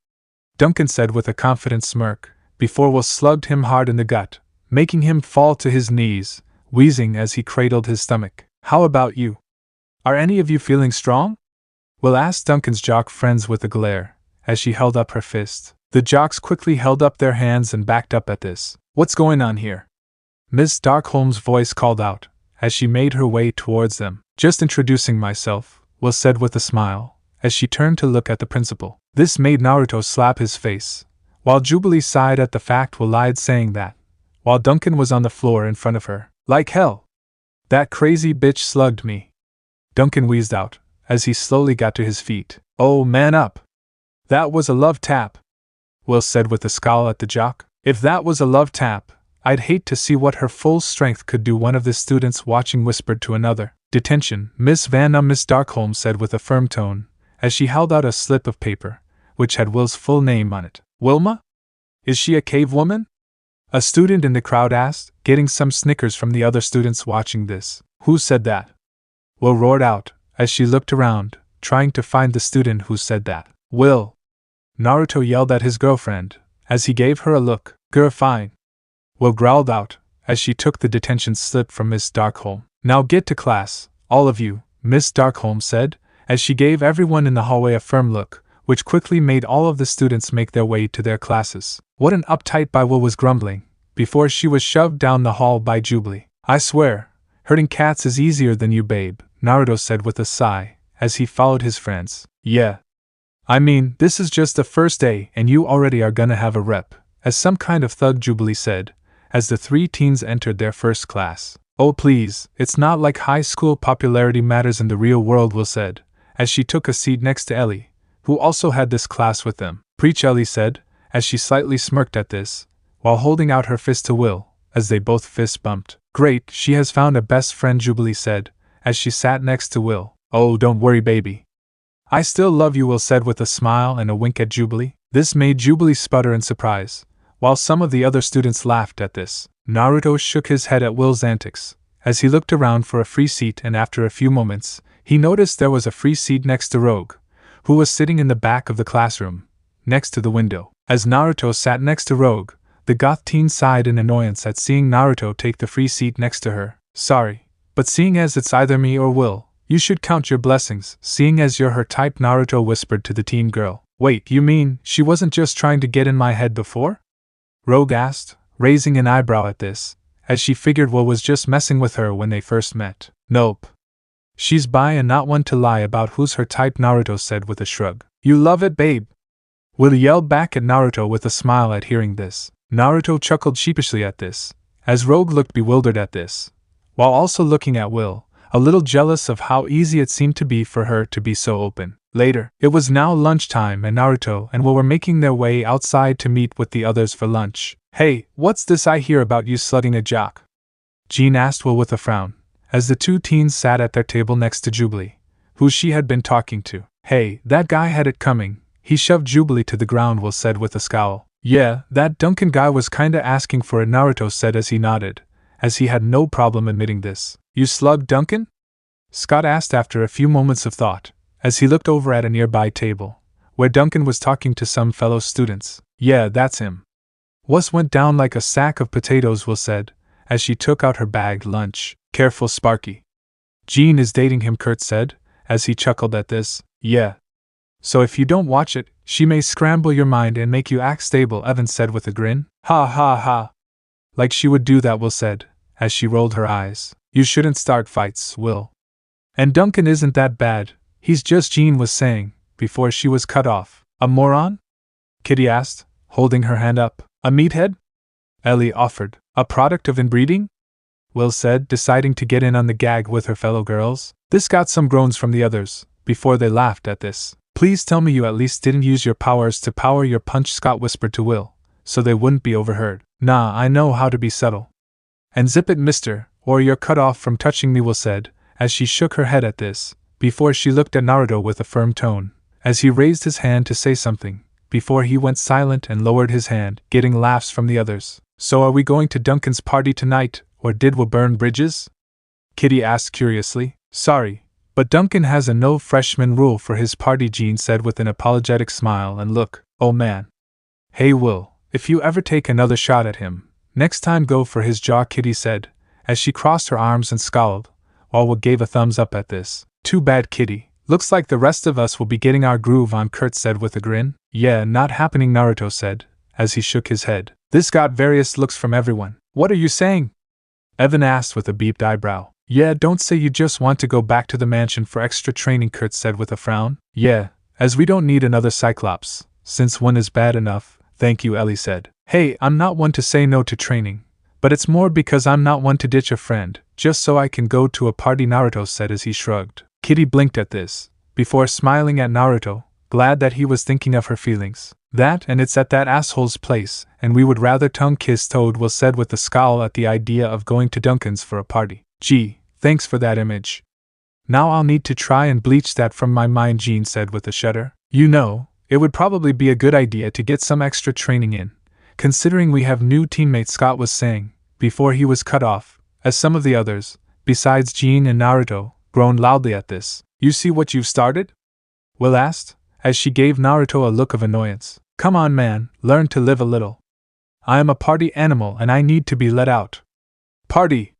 Duncan said with a confident smirk, before Will slugged him hard in the gut, making him fall to his knees, wheezing as he cradled his stomach. "How about you? Are any of you feeling strong?" Will asked Duncan's jock friends with a glare, as she held up her fist. The jocks quickly held up their hands and backed up at this. "What's going on here?" Miss Darkholm's voice called out, as she made her way towards them. "Just introducing myself," Will said with a smile, as she turned to look at the principal. This made Naruto slap his face, while Jubilee sighed at the fact Will lied saying that, while Duncan was on the floor in front of her. "Like hell! That crazy bitch slugged me," Duncan wheezed out, as he slowly got to his feet. "Oh, man up! That was a love tap," Will said with a scowl at the jock. "If that was a love tap, I'd hate to see what her full strength could do," one of the students watching whispered to another. "Detention, Miss Vanna," Miss Darkholm said with a firm tone, as she held out a slip of paper, which had Will's full name on it. "Wilma? Is she a cave woman?" a student in the crowd asked, getting some snickers from the other students watching this. "Who said that?" Will roared out, as she looked around, trying to find the student who said that. "Will!" Naruto yelled at his girlfriend, as he gave her a look. "Grr, fine," Will growled out, as she took the detention slip from Miss Darkholm. "Now get to class, all of you," Miss Darkholm said, as she gave everyone in the hallway a firm look, which quickly made all of the students make their way to their classes. "What an uptight," Will was grumbling, before she was shoved down the hall by Jubilee. "I swear, hurting cats is easier than you, babe," Naruto said with a sigh, as he followed his friends. "Yeah. I mean, this is just the first day and you already are gonna have a rep, as some kind of thug," Jubilee said, as the three teens entered their first class. "Oh please, it's not like high school popularity matters in the real world," Will said, as she took a seat next to Ellie, who also had this class with them. "Preach," Ellie said, as she slightly smirked at this, while holding out her fist to Will, as they both fist bumped. "Great, she has found a best friend," Jubilee said, as she sat next to Will. "Oh, don't worry, baby. I still love you," Will said with a smile and a wink at Jubilee. This made Jubilee sputter in surprise, while some of the other students laughed at this. Naruto shook his head at Will's antics, as he looked around for a free seat, and after a few moments, he noticed there was a free seat next to Rogue, who was sitting in the back of the classroom, next to the window. As Naruto sat next to Rogue, the goth teen sighed in annoyance at seeing Naruto take the free seat next to her. "Sorry, but seeing as it's either me or Will, you should count your blessings, seeing as you're her type," Naruto whispered to the teen girl. "Wait, you mean she wasn't just trying to get in my head before?" Rogue asked, raising an eyebrow at this, as she figured Will was just messing with her when they first met. "Nope. She's bi and not one to lie about who's her type," Naruto said with a shrug. "You love it, babe," Will yelled back at Naruto with a smile at hearing this. Naruto chuckled sheepishly at this, as Rogue looked bewildered at this, while also looking at Will, a little jealous of how easy it seemed to be for her to be so open. Later, it was now lunchtime and Naruto and Will were making their way outside to meet with the others for lunch. "Hey, what's this I hear about you slugging a jock?" Jean asked Will with a frown, as the two teens sat at their table next to Jubilee, who she had been talking to. "Hey, that guy had it coming. He shoved Jubilee to the ground," Will said with a scowl. "Yeah, that Duncan guy was kinda asking for it," Naruto said as he nodded, as he had no problem admitting this. "You slugged Duncan?" Scott asked after a few moments of thought, as he looked over at a nearby table, where Duncan was talking to some fellow students. "Yeah, that's him. Was went down like a sack of potatoes," Will said, as she took out her bagged lunch. "Careful, Sparky. Jean is dating him," Kurt said, as he chuckled at this. "Yeah. so if you don't watch it, she may scramble your mind and make you act stable, Evan said with a grin. Ha ha ha. Like she would do that, Will said, as she rolled her eyes. You shouldn't start fights, Will. And Duncan isn't that bad, he's just, Jean was saying, before she was cut off. A moron? Kitty asked, holding her hand up. A meathead? Ellie offered. A product of inbreeding? Will said, deciding to get in on the gag with her fellow girls. This got some groans from the others, before they laughed at this. Please tell me you at least didn't use your powers to power your punch, Scott whispered to Will, so they wouldn't be overheard. Nah, I know how to be subtle. And zip it, mister, or you're cut off from touching me, Will said, as she shook her head at this, before she looked at Naruto with a firm tone, as he raised his hand to say something, before he went silent and lowered his hand, getting laughs from the others. So are we going to Duncan's party tonight, or did Will burn bridges? Kitty asked curiously. Sorry, but Duncan has a no freshman rule for his party, Jean said with an apologetic smile and look. Oh man. Hey Will, if you ever take another shot at him, next time go for his jaw, Kitty said, as she crossed her arms and scowled, while Will gave a thumbs up at this. Too bad, Kitty. Looks like the rest of us will be getting our groove on, Kurt said with a grin. Yeah, not happening, Naruto said, as he shook his head. This got various looks from everyone. What are you saying? Evan asked with a beeped eyebrow. Yeah, don't say you just want to go back to the mansion for extra training, Kurt said with a frown. Yeah, as we don't need another Cyclops, since one is bad enough, thank you, Ellie said. Hey, I'm not one to say no to training, but it's more because I'm not one to ditch a friend, just so I can go to a party, Naruto said as he shrugged. Kitty blinked at this, before smiling at Naruto, glad that he was thinking of her feelings. That, and it's at that asshole's place, and we would rather tongue kiss Toad, Will said with a scowl at the idea of going to Duncan's for a party. Gee, thanks for that image. Now I'll need to try and bleach that from my mind, Jean said with a shudder. You know, it would probably be a good idea to get some extra training in, considering we have new teammates, Scott was saying, before he was cut off, as some of the others, besides Jean and Naruto, groaned loudly at this. You see what you've started? Will asked, as she gave Naruto a look of annoyance. Come on, man, learn to live a little. I am a party animal and I need to be let out. Party!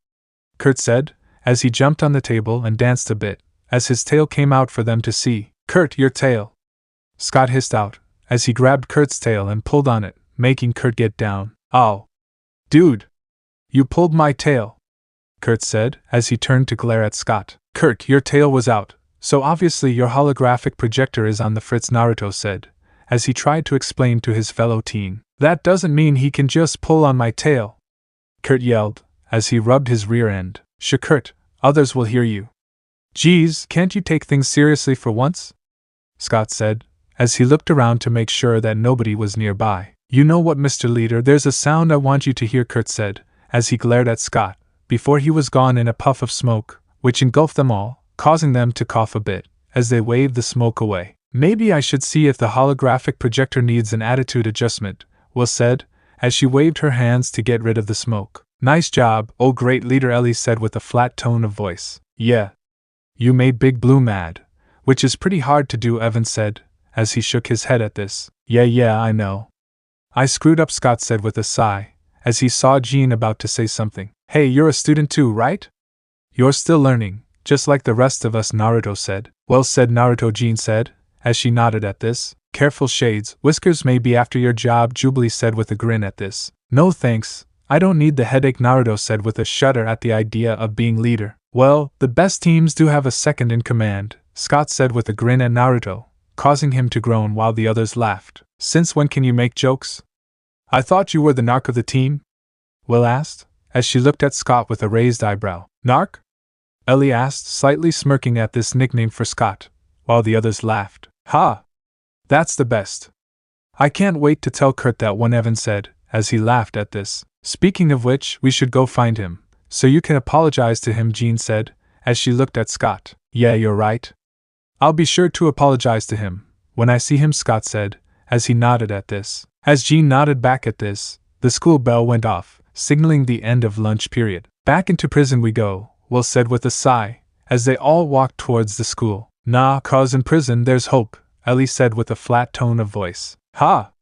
Kurt said, as he jumped on the table and danced a bit, as his tail came out for them to see. Kurt, your tail! Scott hissed out, as he grabbed Kurt's tail and pulled on it, making Kurt get down. Ow! Dude! You pulled my tail! Kurt said, as he turned to glare at Scott. Kurt, your tail was out, so obviously your holographic projector is on the fritz, Naruto said, as he tried to explain to his fellow teen. That doesn't mean he can just pull on my tail, Kurt yelled, as he rubbed his rear end. Shh, Kurt, others will hear you. Geez, can't you take things seriously for once? Scott said, as he looked around to make sure that nobody was nearby. You know what, Mr. Leader, there's a sound I want you to hear, Kurt said, as he glared at Scott, before he was gone in a puff of smoke, which engulfed them all, causing them to cough a bit, as they waved the smoke away. Maybe I should see if the holographic projector needs an attitude adjustment, Will said, as she waved her hands to get rid of the smoke. Nice job, oh great leader, Ellie said with a flat tone of voice. Yeah. You made Big Blue mad, which is pretty hard to do, Evan said, as he shook his head at this. Yeah, I know. I screwed up, Scott said with a sigh, as he saw Jean about to say something. Hey, you're a student too, right? You're still learning, just like the rest of us, Naruto said. Well said, Naruto, Jean said, as she nodded at this. Careful, Shades, Whiskers may be after your job, Jubilee said with a grin at this. No thanks, I don't need the headache, Naruto said with a shudder at the idea of being leader. Well, the best teams do have a second in command, Scott said with a grin at Naruto, causing him to groan while the others laughed. Since when can you make jokes? I thought you were the narc of the team? Will asked, as she looked at Scott with a raised eyebrow. Narc? Ellie asked, slightly smirking at this nickname for Scott, while the others laughed. Ha! That's the best. I can't wait to tell Kurt that one, Evan said, as he laughed at this. Speaking of which, we should go find him, so you can apologize to him, Jean said, as she looked at Scott. Yeah, you're right. I'll be sure to apologize to him when I see him, Scott said, as he nodded at this. As Jean nodded back at this, the school bell went off, signaling the end of lunch period. Back into prison we go, Will said with a sigh, as they all walked towards the school. Nah, 'cause in prison there's hope, Ellie said with a flat tone of voice. Ha!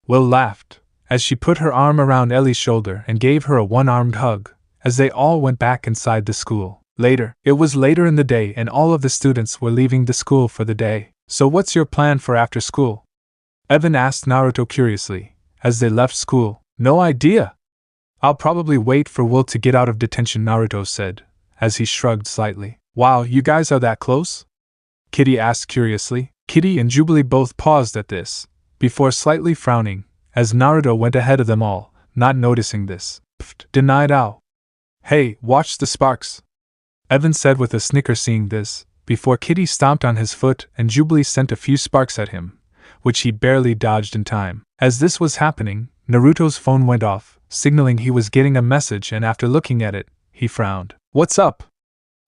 Will laughed, as she put her arm around Ellie's shoulder and gave her a one-armed hug, as they all went back inside the school. Later, it was later in the day and all of the students were leaving the school for the day. So what's your plan for after school? Evan asked Naruto curiously, as they left school. No idea. I'll probably wait for Will to get out of detention, Naruto said, as he shrugged slightly. Wow, you guys are that close? Kitty asked curiously. Kitty and Jubilee both paused at this, before slightly frowning, as Naruto went ahead of them all, not noticing this. Pfft, denied Ao. Hey, watch the sparks, Evan said with a snicker seeing this, before Kitty stomped on his foot and Jubilee sent a few sparks at him, which he barely dodged in time. As this was happening, Naruto's phone went off, signaling he was getting a message, and after looking at it, he frowned. What's up?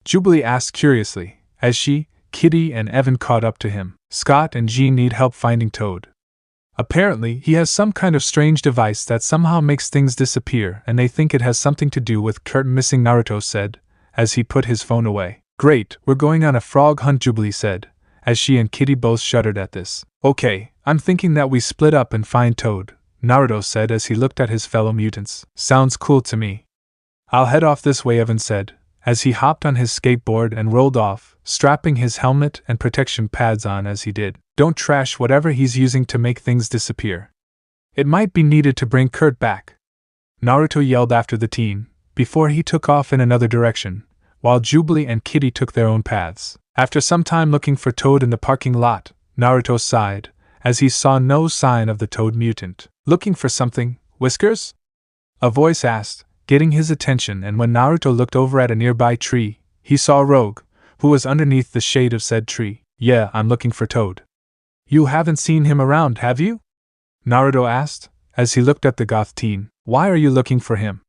Jubilee asked curiously, as she, Kitty and Evan caught up to him. Scott and Jean need help finding Toad. Apparently, he has some kind of strange device that somehow makes things disappear, and they think it has something to do with Kurt missing, Naruto said, as he put his phone away. Great, we're going on a frog hunt, Jubilee said, as she and Kitty both shuddered at this. Okay, I'm thinking that we split up and find Toad, Naruto said as he looked at his fellow mutants. Sounds cool to me. I'll head off this way, Evan said, as he hopped on his skateboard and rolled off, strapping his helmet and protection pads on as he did. Don't trash whatever he's using to make things disappear. It might be needed to bring Kurt back, Naruto yelled after the teen, before he took off in another direction, while Jubilee and Kitty took their own paths. After some time looking for Toad in the parking lot, Naruto sighed, as he saw no sign of the Toad mutant. Looking for something, Whiskers? A voice asked, getting his attention, and when Naruto looked over at a nearby tree, he saw Rogue, who was underneath the shade of said tree. Yeah, I'm looking for Toad. You haven't seen him around, have you? Naruto asked, as he looked at the goth teen. Why are you looking for him?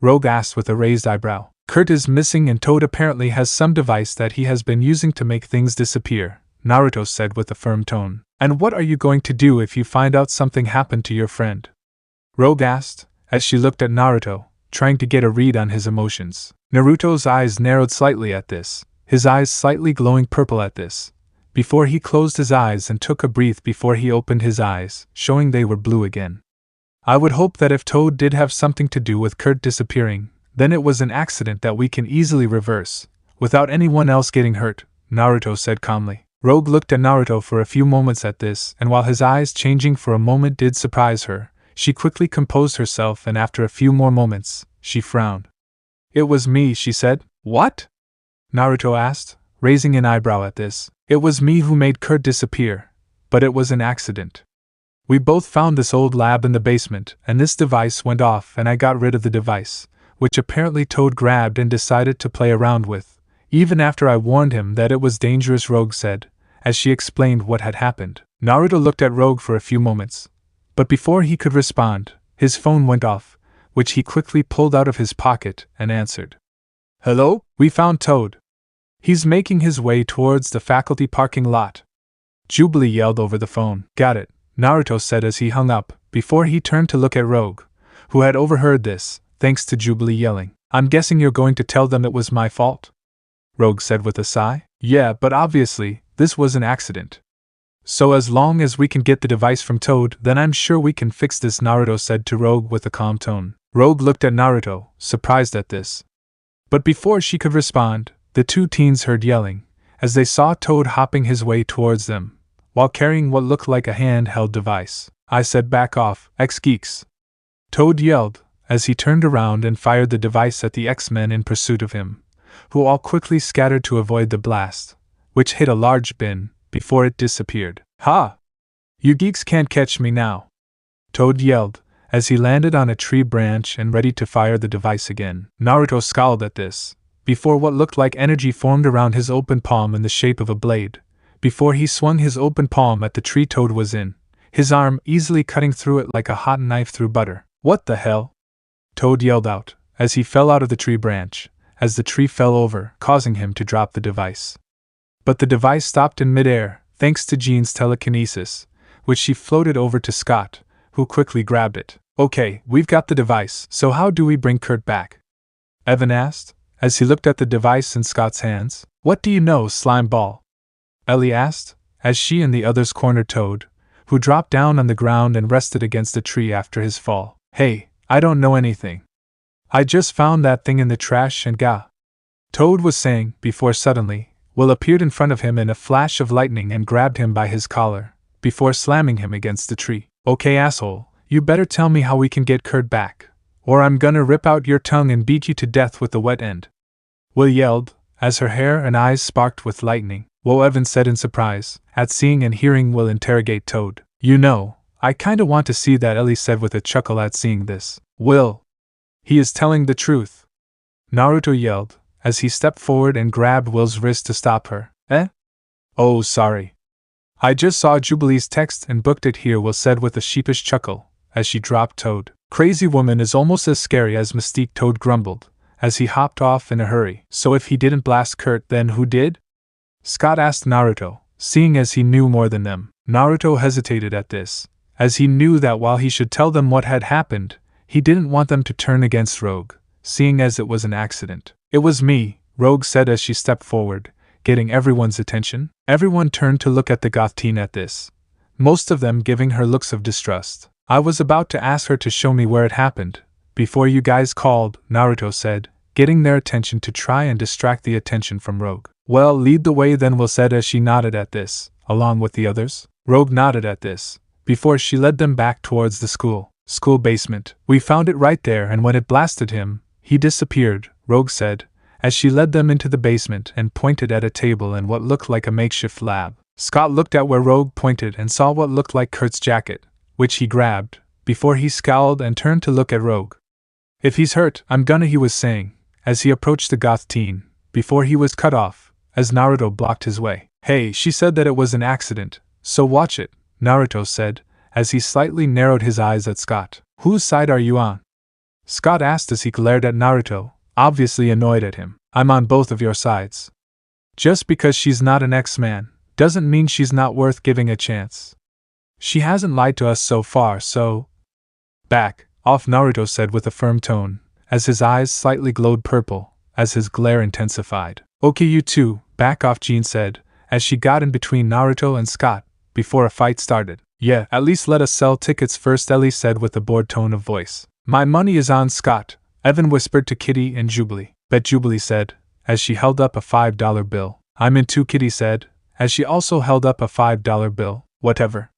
Rogue asked with a raised eyebrow. Kurt is missing and Toad apparently has some device that he has been using to make things disappear, Naruto said with a firm tone. And what are you going to do if you find out something happened to your friend? Rogue asked, as she looked at Naruto, trying to get a read on his emotions. Naruto's eyes narrowed slightly at this, his eyes slightly glowing purple at this, before he closed his eyes and took a breath before he opened his eyes, showing they were blue again. I would hope that if Toad did have something to do with Kurt disappearing, then it was an accident that we can easily reverse, without anyone else getting hurt, Naruto said calmly. Rogue looked at Naruto for a few moments at this, and while his eyes changing for a moment did surprise her, she quickly composed herself, and after a few more moments, she frowned. It was me, she said. What? Naruto asked, raising an eyebrow at this. It was me who made Kurt disappear, but it was an accident. We both found this old lab in the basement, and this device went off and I got rid of the device, which apparently Toad grabbed and decided to play around with, even after I warned him that it was dangerous, Rogue said, as she explained what had happened. Naruto looked at Rogue for a few moments, but before he could respond, his phone went off, which he quickly pulled out of his pocket and answered. Hello? We found Toad. He's making his way towards the faculty parking lot. Jubilee yelled over the phone. Got it, Naruto said as he hung up, before he turned to look at Rogue, who had overheard this, thanks to Jubilee yelling. I'm guessing you're going to tell them it was my fault? Rogue said with a sigh. Yeah, but obviously, this was an accident. So as long as we can get the device from Toad, then I'm sure we can fix this, Naruto said to Rogue with a calm tone. Rogue looked at Naruto, surprised at this. But before she could respond, the two teens heard yelling, as they saw Toad hopping his way towards them, while carrying what looked like a handheld device. I said back off, X-Geeks. Toad yelled, as he turned around and fired the device at the X-Men in pursuit of him, who all quickly scattered to avoid the blast, which hit a large bin, before it disappeared. Ha! You geeks can't catch me now! Toad yelled, as he landed on a tree branch and ready to fire the device again. Naruto scowled at this, before what looked like energy formed around his open palm in the shape of a blade, before he swung his open palm at the tree Toad was in, his arm easily cutting through it like a hot knife through butter. What the hell? Toad yelled out, as he fell out of the tree branch, as the tree fell over, causing him to drop the device. But the device stopped in midair, thanks to Jean's telekinesis, which she floated over to Scott, who quickly grabbed it. Okay, we've got the device, so how do we bring Kurt back? Evan asked, as he looked at the device in Scott's hands. What do you know, slime ball? Ellie asked, as she and the others cornered Toad, who dropped down on the ground and rested against a tree after his fall. Hey, I don't know anything. I just found that thing in the trash and Toad was saying, before suddenly, Will appeared in front of him in a flash of lightning and grabbed him by his collar, before slamming him against the tree. Okay, asshole, you better tell me how we can get Kurt back, or I'm gonna rip out your tongue and beat you to death with the wet end. Will yelled, as her hair and eyes sparked with lightning. Whoa, Evan said in surprise, at seeing and hearing Will interrogate Toad. You know, I kinda want to see that, Ellie said with a chuckle at seeing this. Will. He is telling the truth. Naruto yelled, as he stepped forward and grabbed Will's wrist to stop her. Eh? Oh, sorry. I just saw Jubilee's text and booked it here, Will said with a sheepish chuckle, as she dropped Toad. Crazy woman is almost as scary as Mystique, Toad grumbled, as he hopped off in a hurry. So if he didn't blast Kurt, then who did? Scott asked Naruto, seeing as he knew more than them. Naruto hesitated at this, as he knew that while he should tell them what had happened, he didn't want them to turn against Rogue, seeing as it was an accident. It was me, Rogue said as she stepped forward, getting everyone's attention. Everyone turned to look at the goth teen at this, most of them giving her looks of distrust. I was about to ask her to show me where it happened, before you guys called, Naruto said, getting their attention to try and distract the attention from Rogue. Well, lead the way then, Will said as she nodded at this, along with the others. Rogue nodded at this, before she led them back towards the school basement. We found it right there, and when it blasted him, he disappeared, Rogue said, as she led them into the basement and pointed at a table and what looked like a makeshift lab. Scott looked at where Rogue pointed and saw what looked like Kurt's jacket, which he grabbed, before he scowled and turned to look at Rogue. If he's hurt, I'm gonna, he was saying, as he approached the goth teen, before he was cut off, as Naruto blocked his way. Hey, she said that it was an accident, so watch it, Naruto said, as he slightly narrowed his eyes at Scott. Whose side are you on? Scott asked as he glared at Naruto, obviously annoyed at him. I'm on both of your sides. Just because she's not an X-Man, doesn't mean she's not worth giving a chance. She hasn't lied to us so far, so… Back off, Naruto said with a firm tone, as his eyes slightly glowed purple, as his glare intensified. Okay, you two, back off, Jean said, as she got in between Naruto and Scott, before a fight started. Yeah, at least let us sell tickets first, Ellie said with a bored tone of voice. My money is on Scott, Evan whispered to Kitty and Jubilee. Bet, Jubilee said, as she held up a $5 bill. I'm in too, Kitty said, as she also held up a $5 bill. Whatever.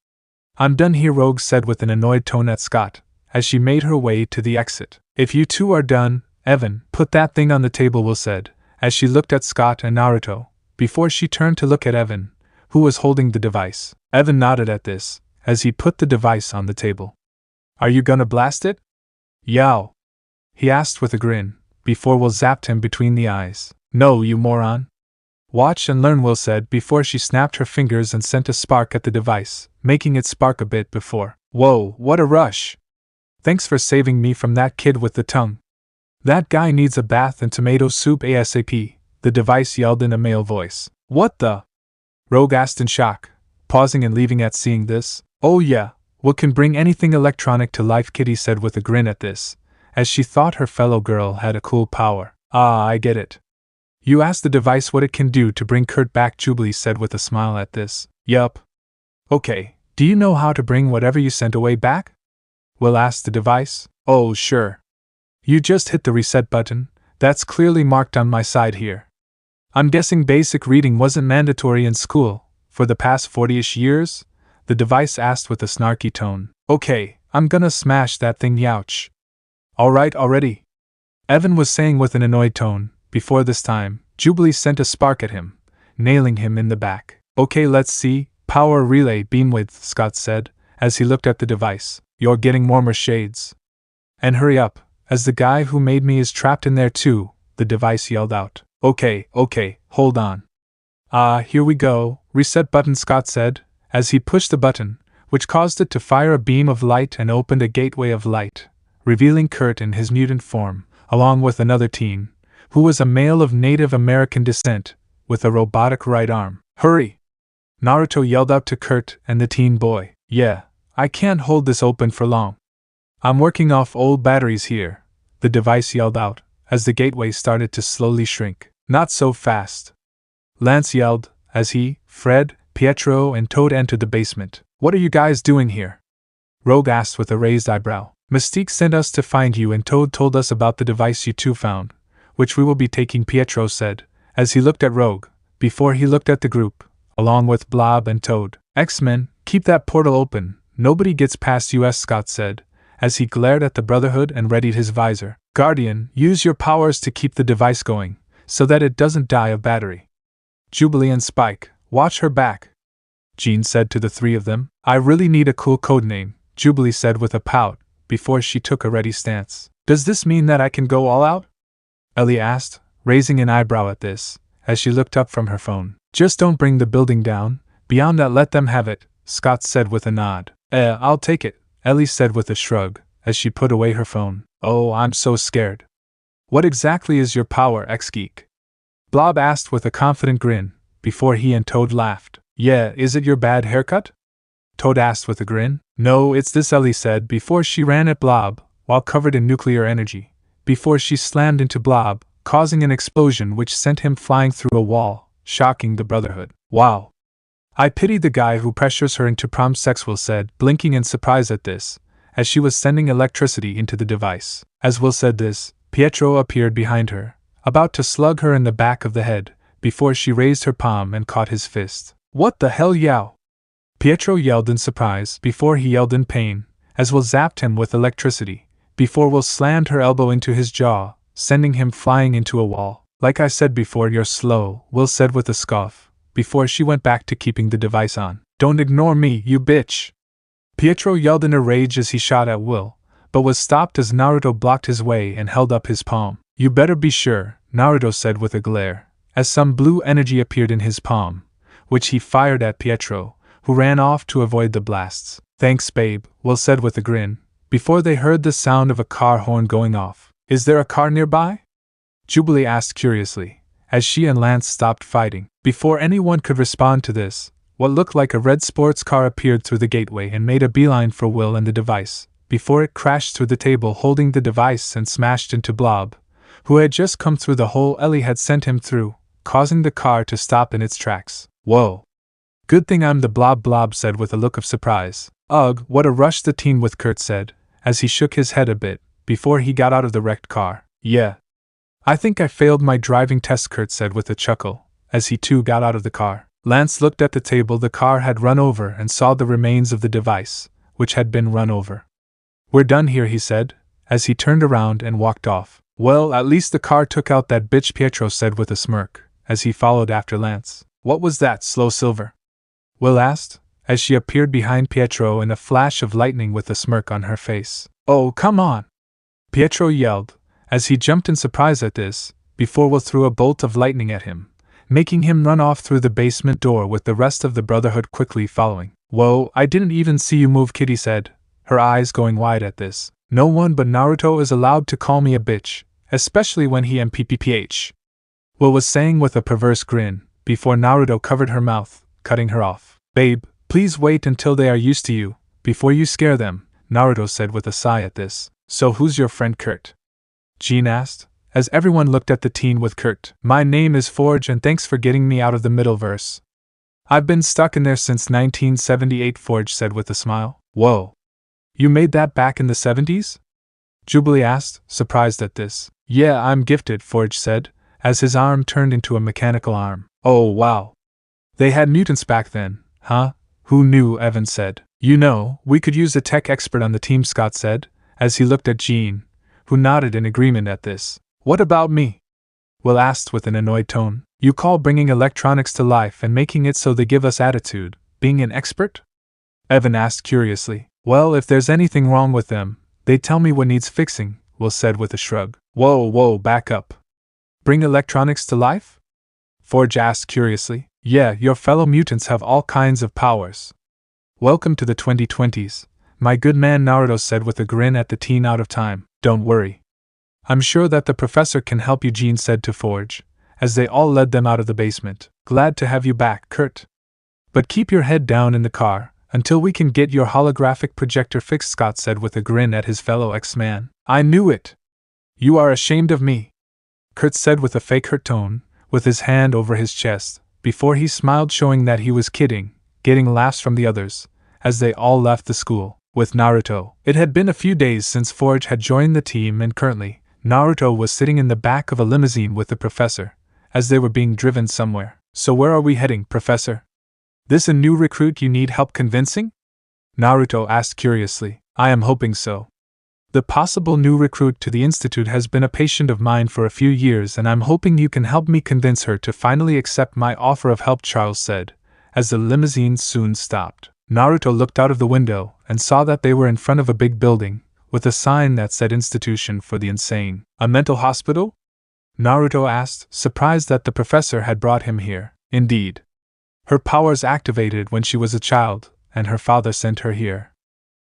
I'm done here, Rogue said with an annoyed tone at Scott, as she made her way to the exit. If you two are done, Evan, put that thing on the table, Will said, as she looked at Scott and Naruto, before she turned to look at Evan, who was holding the device. Evan nodded at this, as he put the device on the table. Are you gonna blast it? Yow! He asked with a grin, before Will zapped him between the eyes. No, you moron. Watch and learn, Will said before she snapped her fingers and sent a spark at the device, making it spark a bit before. Whoa, what a rush! Thanks for saving me from that kid with the tongue. That guy needs a bath and tomato soup ASAP, the device yelled in a male voice. What the? Rogue asked in shock, pausing and leaving at seeing this. Oh yeah, what can bring anything electronic to life, Kitty said with a grin at this, as she thought her fellow girl had a cool power. Ah, I get it. You asked the device what it can do to bring Kurt back, Jubilee said with a smile at this. Yup. Okay, do you know how to bring whatever you sent away back? Will asked the device. Oh, sure. You just hit the reset button, that's clearly marked on my side here. I'm guessing basic reading wasn't mandatory in school, for the past 40-ish years? The device asked with a snarky tone. Okay, I'm gonna smash that thing, youch. Alright already. Evan was saying with an annoyed tone, before this time, Jubilee sent a spark at him, nailing him in the back. Okay, let's see, power relay beam width, Scott said, as he looked at the device. You're getting warmer shades. And hurry up, as the guy who made me is trapped in there too, the device yelled out. Okay, hold on. Here we go, reset button, Scott said, as he pushed the button, which caused it to fire a beam of light and opened a gateway of light, revealing Kurt in his mutant form, along with another teen, who was a male of Native American descent, with a robotic right arm. Hurry! Naruto yelled out to Kurt and the teen boy. Yeah, I can't hold this open for long. I'm working off old batteries here, the device yelled out, as the gateway started to slowly shrink. Not so fast. Lance yelled, as he, Fred, Pietro and Toad entered the basement. What are you guys doing here? Rogue asked with a raised eyebrow. Mystique sent us to find you and Toad told us about the device you two found, which we will be taking, Pietro said, as he looked at Rogue, before he looked at the group, along with Blob and Toad. X-Men, keep that portal open, nobody gets past us, Scott said, as he glared at the Brotherhood and readied his visor. Guardian, use your powers to keep the device going, so that it doesn't die of battery. Jubilee and Spike, watch her back, Jean said to the three of them. I really need a cool codename, Jubilee said with a pout, before she took a ready stance. Does this mean that I can go all out? Ellie asked, raising an eyebrow at this, as she looked up from her phone. Just don't bring the building down, beyond that let them have it, Scott said with a nod. I'll take it, Ellie said with a shrug, as she put away her phone. Oh, I'm so scared. What exactly is your power, X-Geek? Blob asked with a confident grin, before he and Toad laughed. Yeah, is it your bad haircut? Toad asked with a grin. No, it's this, Ellie said before she ran at Blob, while covered in nuclear energy, before she slammed into Blob, causing an explosion which sent him flying through a wall, shocking the Brotherhood. Wow. I pity the guy who pressures her into prom sex, Will said, blinking in surprise at this, as she was sending electricity into the device. As Will said this, Pietro appeared behind her, about to slug her in the back of the head, before she raised her palm and caught his fist. What the hell, yow? Pietro yelled in surprise before he yelled in pain, as Will zapped him with electricity, before Will slammed her elbow into his jaw, sending him flying into a wall. Like I said before, you're slow, Will said with a scoff, before she went back to keeping the device on. Don't ignore me, you bitch! Pietro yelled in a rage as he shot at Will, but was stopped as Naruto blocked his way and held up his palm. You better be sure, Naruto said with a glare, as some blue energy appeared in his palm, which he fired at Pietro, who ran off to avoid the blasts. Thanks, babe, Will said with a grin, before they heard the sound of a car horn going off. Is there a car nearby? Jubilee asked curiously, as she and Lance stopped fighting. Before anyone could respond to this, what looked like a red sports car appeared through the gateway and made a beeline for Will and the device, before it crashed through the table holding the device and smashed into Blob, who had just come through the hole Ellie had sent him through, causing the car to stop in its tracks. Whoa. Good thing I'm the Blob, Blob said with a look of surprise. Ugh, what a rush, the teen with Kurt said, as he shook his head a bit, before he got out of the wrecked car. Yeah. I think I failed my driving test, Kurt said with a chuckle, as he too got out of the car. Lance looked at the table the car had run over and saw the remains of the device, which had been run over. We're done here, he said, as he turned around and walked off. Well, at least the car took out that bitch, Pietro said with a smirk, as he followed after Lance. What was that, Slow Silver? Will asked, as she appeared behind Pietro in a flash of lightning with a smirk on her face. Oh, come on! Pietro yelled, as he jumped in surprise at this, before Will threw a bolt of lightning at him, making him run off through the basement door with the rest of the Brotherhood quickly following. Whoa, I didn't even see you move, Kitty said, her eyes going wide at this. No one but Naruto is allowed to call me a bitch, especially when he MPPPH. Will was saying with a perverse grin, before Naruto covered her mouth, cutting her off. Babe, please wait until they are used to you, before you scare them, Naruto said with a sigh at this. So who's your friend Kurt? Jean asked, as everyone looked at the teen with Kurt. My name is Forge and thanks for getting me out of the Middleverse. I've been stuck in there since 1978, Forge said with a smile. Whoa. You made that back in the 70s? Jubilee asked, surprised at this. Yeah, I'm gifted, Forge said, as his arm turned into a mechanical arm. Oh, wow. They had mutants back then, huh? Who knew, Evan said. You know, we could use a tech expert on the team, Scott said, as he looked at Jean, who nodded in agreement at this. What about me? Will asked with an annoyed tone. You call bringing electronics to life and making it so they give us attitude being an expert? Evan asked curiously. Well, if there's anything wrong with them, they tell me what needs fixing, Will said with a shrug. Whoa, back up. Bring electronics to life? Forge asked curiously. Yeah, your fellow mutants have all kinds of powers. Welcome to the 2020s, my good man, Naruto said with a grin at the teen out of time. Don't worry. I'm sure that the professor can help you, Jean said to Forge, as they all led them out of the basement. Glad to have you back, Kurt. But keep your head down in the car, until we can get your holographic projector fixed, Scott said with a grin at his fellow X-Man. I knew it! You are ashamed of me, Kurt said with a fake hurt tone, with his hand over his chest, before he smiled showing that he was kidding, getting laughs from the others, as they all left the school, with Naruto. It had been a few days since Forge had joined the team and currently, Naruto was sitting in the back of a limousine with the professor, as they were being driven somewhere. So where are we heading, Professor? This a new recruit you need help convincing? Naruto asked curiously. I am hoping so. The possible new recruit to the Institute has been a patient of mine for a few years, and I'm hoping you can help me convince her to finally accept my offer of help, Charles said, as the limousine soon stopped. Naruto looked out of the window and saw that they were in front of a big building, with a sign that said Institution for the Insane. A mental hospital? Naruto asked, surprised that the professor had brought him here. Indeed. Her powers activated when she was a child, and her father sent her here.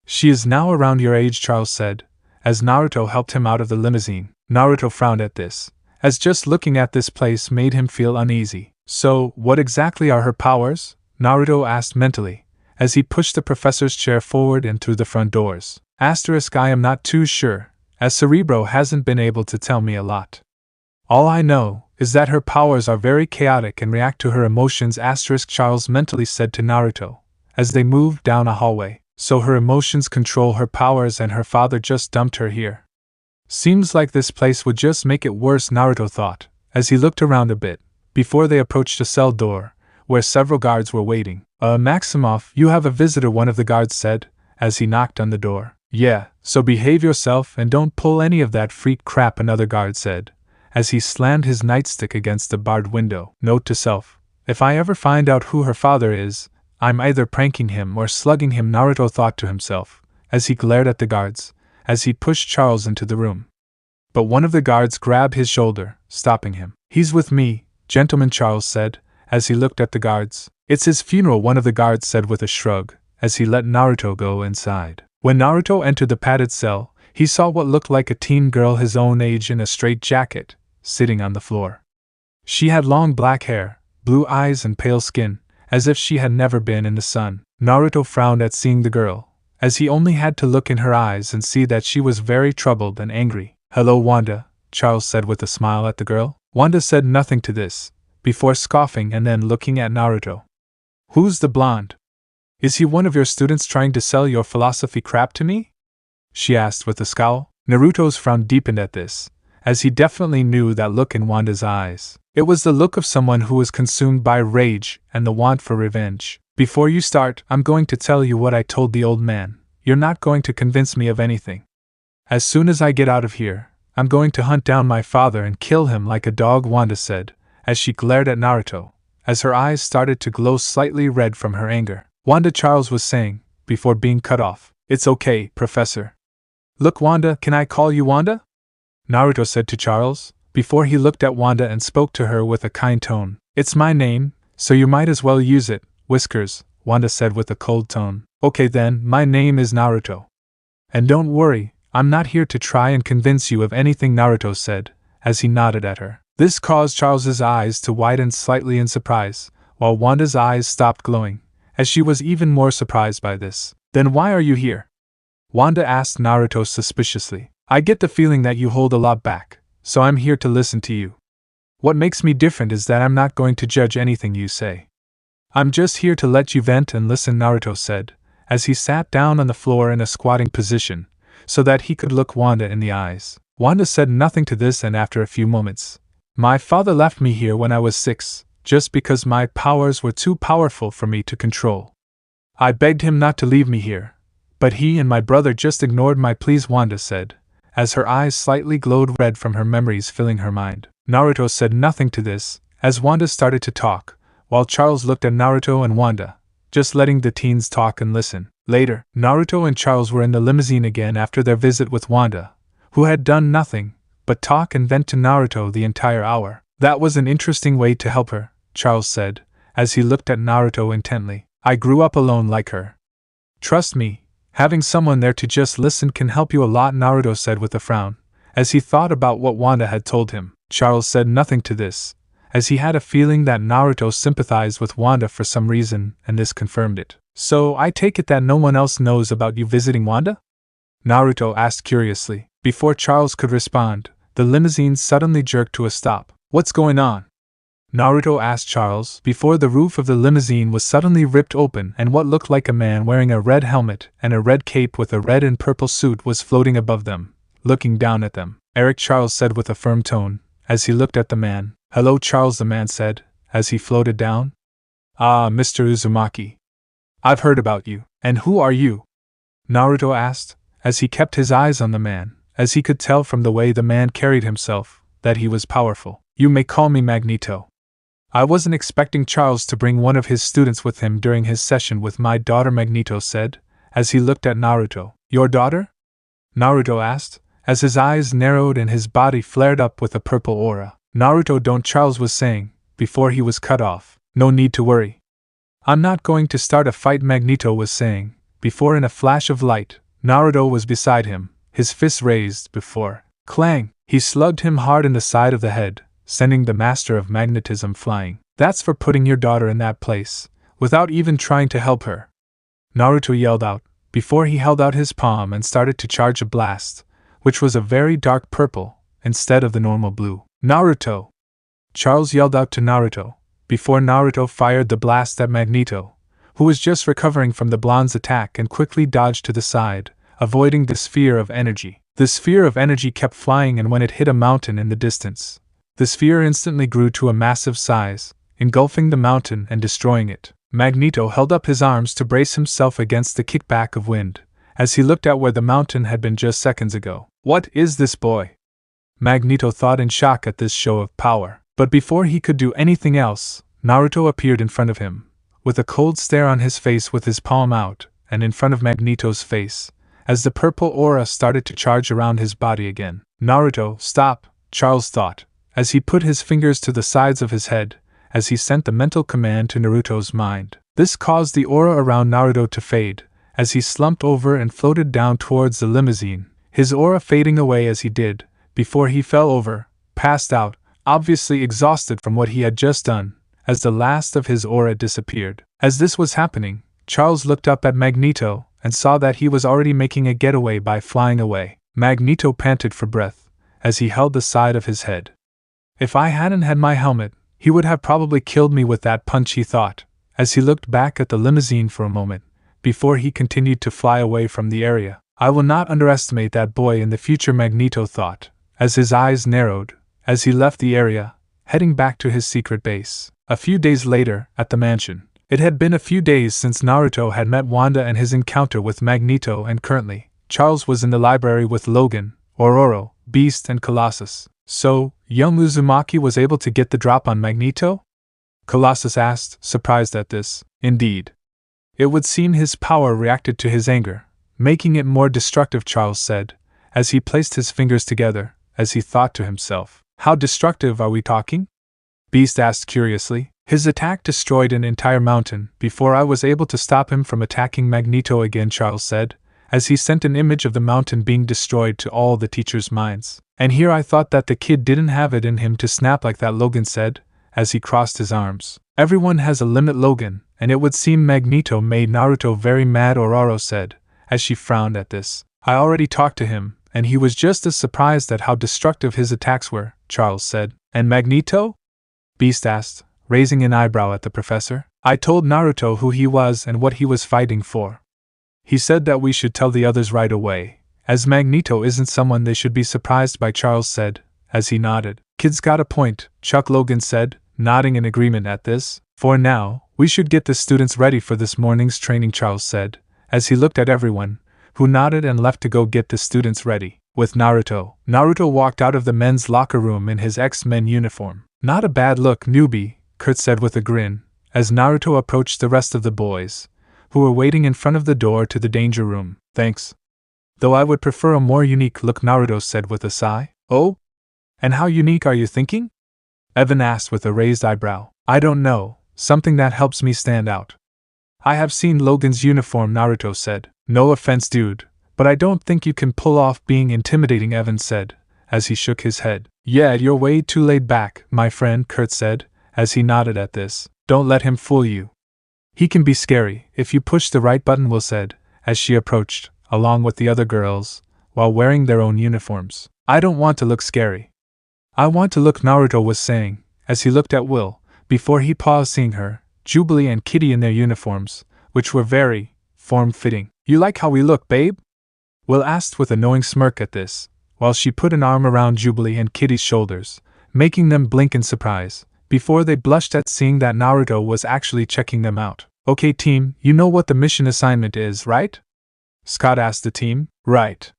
She is now around your age, Charles said, as Naruto helped him out of the limousine. Naruto frowned at this, as just looking at this place made him feel uneasy. So, what exactly are her powers? Naruto asked mentally, as he pushed the professor's chair forward and through the front doors. I am not too sure, as Cerebro hasn't been able to tell me a lot. All I know is that her powers are very chaotic and react to her emotions. Charles mentally said to Naruto, as they moved down a hallway. So her emotions control her powers and her father just dumped her here. Seems like this place would just make it worse, Naruto thought, as he looked around a bit, before they approached a cell door, where several guards were waiting. Maximoff, you have a visitor, one of the guards said, as he knocked on the door. Yeah, so behave yourself and don't pull any of that freak crap, another guard said, as he slammed his nightstick against the barred window. Note to self, if I ever find out who her father is, I'm either pranking him or slugging him, Naruto thought to himself, as he glared at the guards, as he pushed Charles into the room. But one of the guards grabbed his shoulder, stopping him. He's with me, gentlemen, Charles said, as he looked at the guards. It's his funeral, one of the guards said with a shrug, as he let Naruto go inside. When Naruto entered the padded cell, he saw what looked like a teen girl his own age in a straitjacket, sitting on the floor. She had long black hair, blue eyes and pale skin, as if she had never been in the sun. Naruto frowned at seeing the girl, as he only had to look in her eyes and see that she was very troubled and angry. Hello, Wanda, Charles said with a smile at the girl. Wanda said nothing to this, before scoffing and then looking at Naruto. Who's the blonde? Is he one of your students trying to sell your philosophy crap to me? She asked with a scowl. Naruto's frown deepened at this, as he definitely knew that look in Wanda's eyes. It was the look of someone who was consumed by rage and the want for revenge. Before you start, I'm going to tell you what I told the old man. You're not going to convince me of anything. As soon as I get out of here, I'm going to hunt down my father and kill him like a dog, Wanda said, as she glared at Naruto, as her eyes started to glow slightly red from her anger. Wanda, Charles was saying, before being cut off. It's okay, Professor. Look, Wanda, can I call you Wanda? Naruto said to Charles, before he looked at Wanda and spoke to her with a kind tone. It's my name, so you might as well use it, Whiskers, Wanda said with a cold tone. Okay then, my name is Naruto. And don't worry, I'm not here to try and convince you of anything, Naruto said, as he nodded at her. This caused Charles's eyes to widen slightly in surprise, while Wanda's eyes stopped glowing, as she was even more surprised by this. Then why are you here? Wanda asked Naruto suspiciously. I get the feeling that you hold a lot back, so I'm here to listen to you. What makes me different is that I'm not going to judge anything you say. I'm just here to let you vent and listen, Naruto said, as he sat down on the floor in a squatting position, so that he could look Wanda in the eyes. Wanda said nothing to this, and after a few moments, my father left me here when I was 6, just because my powers were too powerful for me to control. I begged him not to leave me here, but he and my brother just ignored my pleas, Wanda said, as her eyes slightly glowed red from her memories filling her mind. Naruto said nothing to this, as Wanda started to talk, while Charles looked at Naruto and Wanda, just letting the teens talk and listen. Later, Naruto and Charles were in the limousine again after their visit with Wanda, who had done nothing but talk and vent to Naruto the entire hour. That was an interesting way to help her, Charles said, as he looked at Naruto intently. I grew up alone like her. Trust me, having someone there to just listen can help you a lot, Naruto said with a frown, as he thought about what Wanda had told him. Charles said nothing to this, as he had a feeling that Naruto sympathized with Wanda for some reason, and this confirmed it. So I take it that no one else knows about you visiting Wanda? Naruto asked curiously. Before Charles could respond, the limousine suddenly jerked to a stop. What's going on? Naruto asked Charles, before the roof of the limousine was suddenly ripped open and what looked like a man wearing a red helmet and a red cape with a red and purple suit was floating above them, looking down at them. Eric, Charles said with a firm tone, as he looked at the man. Hello, Charles, the man said, as he floated down. Ah, Mr. Uzumaki. I've heard about you. And who are you? Naruto asked, as he kept his eyes on the man, as he could tell from the way the man carried himself, that he was powerful. You may call me Magneto. I wasn't expecting Charles to bring one of his students with him during his session with my daughter, Magneto said, as he looked at Naruto. Your daughter? Naruto asked, as his eyes narrowed and his body flared up with a purple aura. Naruto, don't, Charles was saying, before he was cut off. No need to worry. I'm not going to start a fight, Magneto was saying, before in a flash of light, Naruto was beside him, his fists raised before. Clang! He slugged him hard in the side of the head, sending the master of magnetism flying. That's for putting your daughter in that place, without even trying to help her. Naruto yelled out, before he held out his palm and started to charge a blast, which was a very dark purple, instead of the normal blue. Naruto! Charles yelled out to Naruto, before Naruto fired the blast at Magneto, who was just recovering from the blonde's attack and quickly dodged to the side, avoiding the sphere of energy. The sphere of energy kept flying, and when it hit a mountain in the distance, the sphere instantly grew to a massive size, engulfing the mountain and destroying it. Magneto held up his arms to brace himself against the kickback of wind, as he looked at where the mountain had been just seconds ago. What is this boy? Magneto thought in shock at this show of power. But before he could do anything else, Naruto appeared in front of him, with a cold stare on his face with his palm out, and in front of Magneto's face, as the purple aura started to charge around his body again. Naruto, stop, Charles thought, as he put his fingers to the sides of his head, as he sent the mental command to Naruto's mind. This caused the aura around Naruto to fade, as he slumped over and floated down towards the limousine, his aura fading away as he did, before he fell over, passed out, obviously exhausted from what he had just done, as the last of his aura disappeared. As this was happening, Charles looked up at Magneto and saw that he was already making a getaway by flying away. Magneto panted for breath, as he held the side of his head. If I hadn't had my helmet, he would have probably killed me with that punch, he thought, as he looked back at the limousine for a moment, before he continued to fly away from the area. I will not underestimate that boy in the future, Magneto thought, as his eyes narrowed, as he left the area, heading back to his secret base. A few days later, at the mansion. It had been a few days since Naruto had met Wanda and his encounter with Magneto, and currently, Charles was in the library with Logan, Ororo, Beast and Colossus. So, young Uzumaki was able to get the drop on Magneto? Colossus asked, surprised at this. Indeed. It would seem his power reacted to his anger, making it more destructive, Charles said, as he placed his fingers together, as he thought to himself. How destructive are we talking? Beast asked curiously. His attack destroyed an entire mountain before I was able to stop him from attacking Magneto again, Charles said, as he sent an image of the mountain being destroyed to all the teachers' minds. And here I thought that the kid didn't have it in him to snap like that, Logan said, as he crossed his arms. Everyone has a limit, Logan, and it would seem Magneto made Naruto very mad, Ororo said, as she frowned at this. I already talked to him, and he was just as surprised at how destructive his attacks were, Charles said. And Magneto? Beast asked, raising an eyebrow at the professor. I told Naruto who he was and what he was fighting for. He said that we should tell the others right away, as Magneto isn't someone they should be surprised by, Charles said, as he nodded. Kid's got a point, Chuck, Logan said, nodding in agreement at this. For now, we should get the students ready for this morning's training, Charles said, as he looked at everyone, who nodded and left to go get the students ready. With Naruto. Naruto walked out of the men's locker room in his X-Men uniform. Not a bad look, newbie, Kurt said with a grin, as Naruto approached the rest of the boys, who were waiting in front of the door to the danger room. Thanks. Though I would prefer a more unique look, Naruto said with a sigh. Oh? And how unique are you thinking? Evan asked with a raised eyebrow. I don't know, something that helps me stand out. I have seen Logan's uniform, Naruto said. No offense, dude, but I don't think you can pull off being intimidating, Evan said, as he shook his head. Yeah, you're way too laid back, my friend, Kurt said, as he nodded at this. Don't let him fool you. He can be scary if you push the right button, Will said, as she approached, along with the other girls, while wearing their own uniforms. I don't want to look scary. I want to look, Naruto was saying, as he looked at Will, before he paused, seeing her, Jubilee and Kitty in their uniforms, which were very form-fitting. You like how we look, babe? Will asked with a knowing smirk at this, while she put an arm around Jubilee and Kitty's shoulders, making them blink in surprise. before they blushed at seeing that Naruto was actually checking them out. Okay team, you know what the mission assignment is, right? Scott asked the team. Right.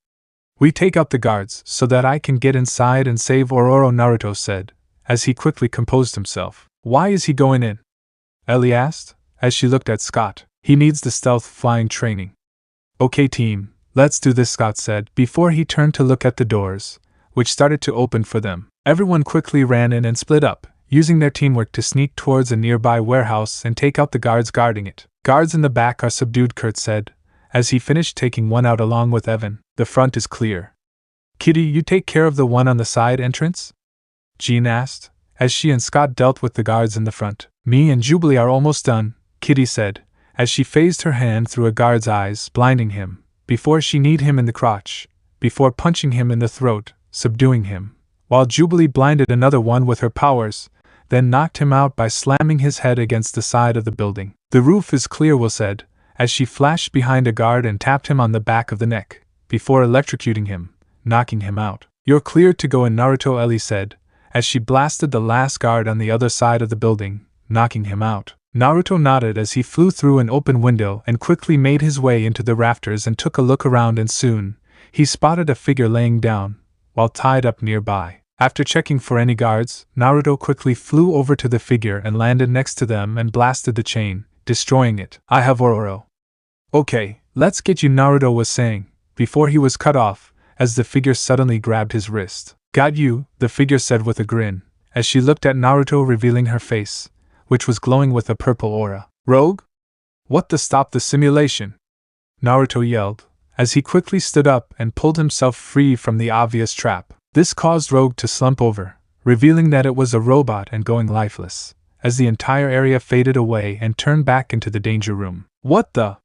We take out the guards so that I can get inside and save Ororo, Naruto said, as he quickly composed himself. Why is he going in? Ellie asked, as she looked at Scott. He needs the stealth flying training. Okay team, let's do this, Scott said, before he turned to look at the doors, which started to open for them. Everyone quickly ran in and split up, using their teamwork to sneak towards a nearby warehouse and take out the guards guarding it. Guards in the back are subdued, Kurt said, as he finished taking one out along with Evan. The front is clear. Kitty, you take care of the one on the side entrance? Jean asked, as she and Scott dealt with the guards in the front. Me and Jubilee are almost done, Kitty said, as she phased her hand through a guard's eyes, blinding him, before she kneed him in the crotch, before punching him in the throat, subduing him, while Jubilee blinded another one with her powers, then knocked him out by slamming his head against the side of the building. The roof is clear, Will said, as she flashed behind a guard and tapped him on the back of the neck, before electrocuting him, knocking him out. You're cleared to go in, Naruto, Ellie said, as she blasted the last guard on the other side of the building, knocking him out. Naruto nodded as he flew through an open window and quickly made his way into the rafters and took a look around, and soon he spotted a figure laying down, while tied up nearby. After checking for any guards, Naruto quickly flew over to the figure and landed next to them and blasted the chain, destroying it. I have Ororo. Okay, let's get you, Naruto was saying, before he was cut off, as the figure suddenly grabbed his wrist. Got you, the figure said with a grin, as she looked at Naruto, revealing her face, which was glowing with a purple aura. Rogue? What the stop the simulation? Naruto yelled, as he quickly stood up and pulled himself free from the obvious trap. This caused Rogue to slump over, revealing that it was a robot and going lifeless, as the entire area faded away and turned back into the danger room. What the?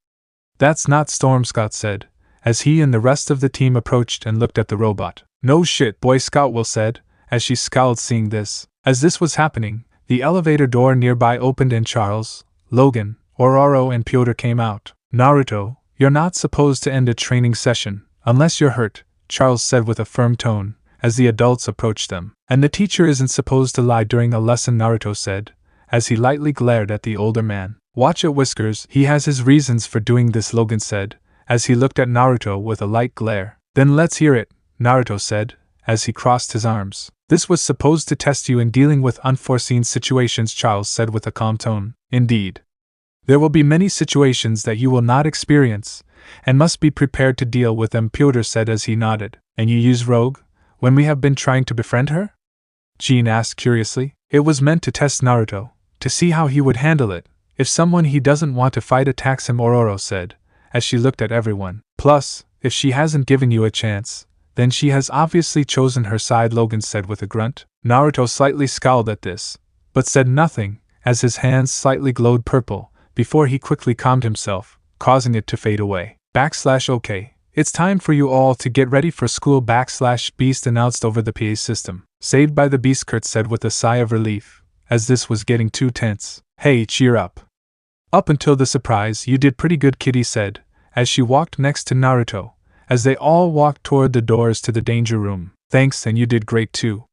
That's not Storm, Scott said, as he and the rest of the team approached and looked at the robot. No shit, Boy Scout, Will said, as she scowled seeing this. As this was happening, the elevator door nearby opened and Charles, Logan, Ororo and Pyotr came out. Naruto, you're not supposed to end a training session, unless you're hurt, Charles said with a firm tone, as the adults approached them. And the teacher isn't supposed to lie during a lesson, Naruto said, as he lightly glared at the older man. Watch it, Whiskers, he has his reasons for doing this, Logan said, as he looked at Naruto with a light glare. Then let's hear it, Naruto said, as he crossed his arms. This was supposed to test you in dealing with unforeseen situations, Charles said with a calm tone. Indeed. There will be many situations that you will not experience, and must be prepared to deal with them, Pyotr said as he nodded. And you use Rogue, when we have been trying to befriend her? Jean asked curiously. It was meant to test Naruto, to see how he would handle it, if someone he doesn't want to fight attacks him, Ororo said, as she looked at everyone. Plus, if she hasn't given you a chance, then she has obviously chosen her side, Logan said with a grunt. Naruto slightly scowled at this, but said nothing, as his hands slightly glowed purple, before he quickly calmed himself, causing it to fade away. Okay, it's time for you all to get ready for school, Beast announced over the PA system. Saved by the beast, Kurt said with a sigh of relief, as this was getting too tense. Hey, cheer up. Up until the surprise, you did pretty good, Kitty said, as she walked next to Naruto, as they all walked toward the doors to the danger room. Thanks, and you did great too.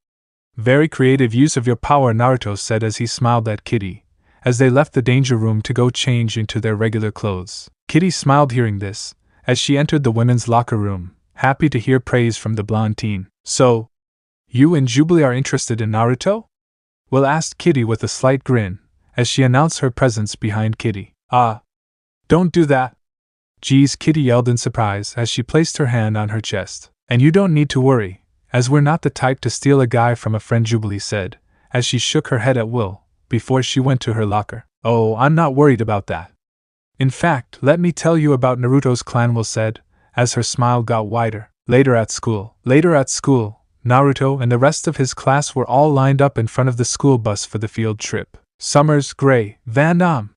Very creative use of your power, Naruto said as he smiled at Kitty, as they left the danger room to go change into their regular clothes. Kitty smiled hearing this, as she entered the women's locker room, happy to hear praise from the blonde teen. So, you and Jubilee are interested in Naruto? Will asked Kitty with a slight grin, as she announced her presence behind Kitty. Don't do that. Geez, Kitty yelled in surprise as she placed her hand on her chest. And you don't need to worry, as we're not the type to steal a guy from a friend, Jubilee said, as she shook her head at Will, before she went to her locker. Oh, I'm not worried about that. In fact, let me tell you about Naruto's clan, Will said, as her smile got wider. Later at school, Naruto and the rest of his class were all lined up in front of the school bus for the field trip. Summers, Gray, Van Damme,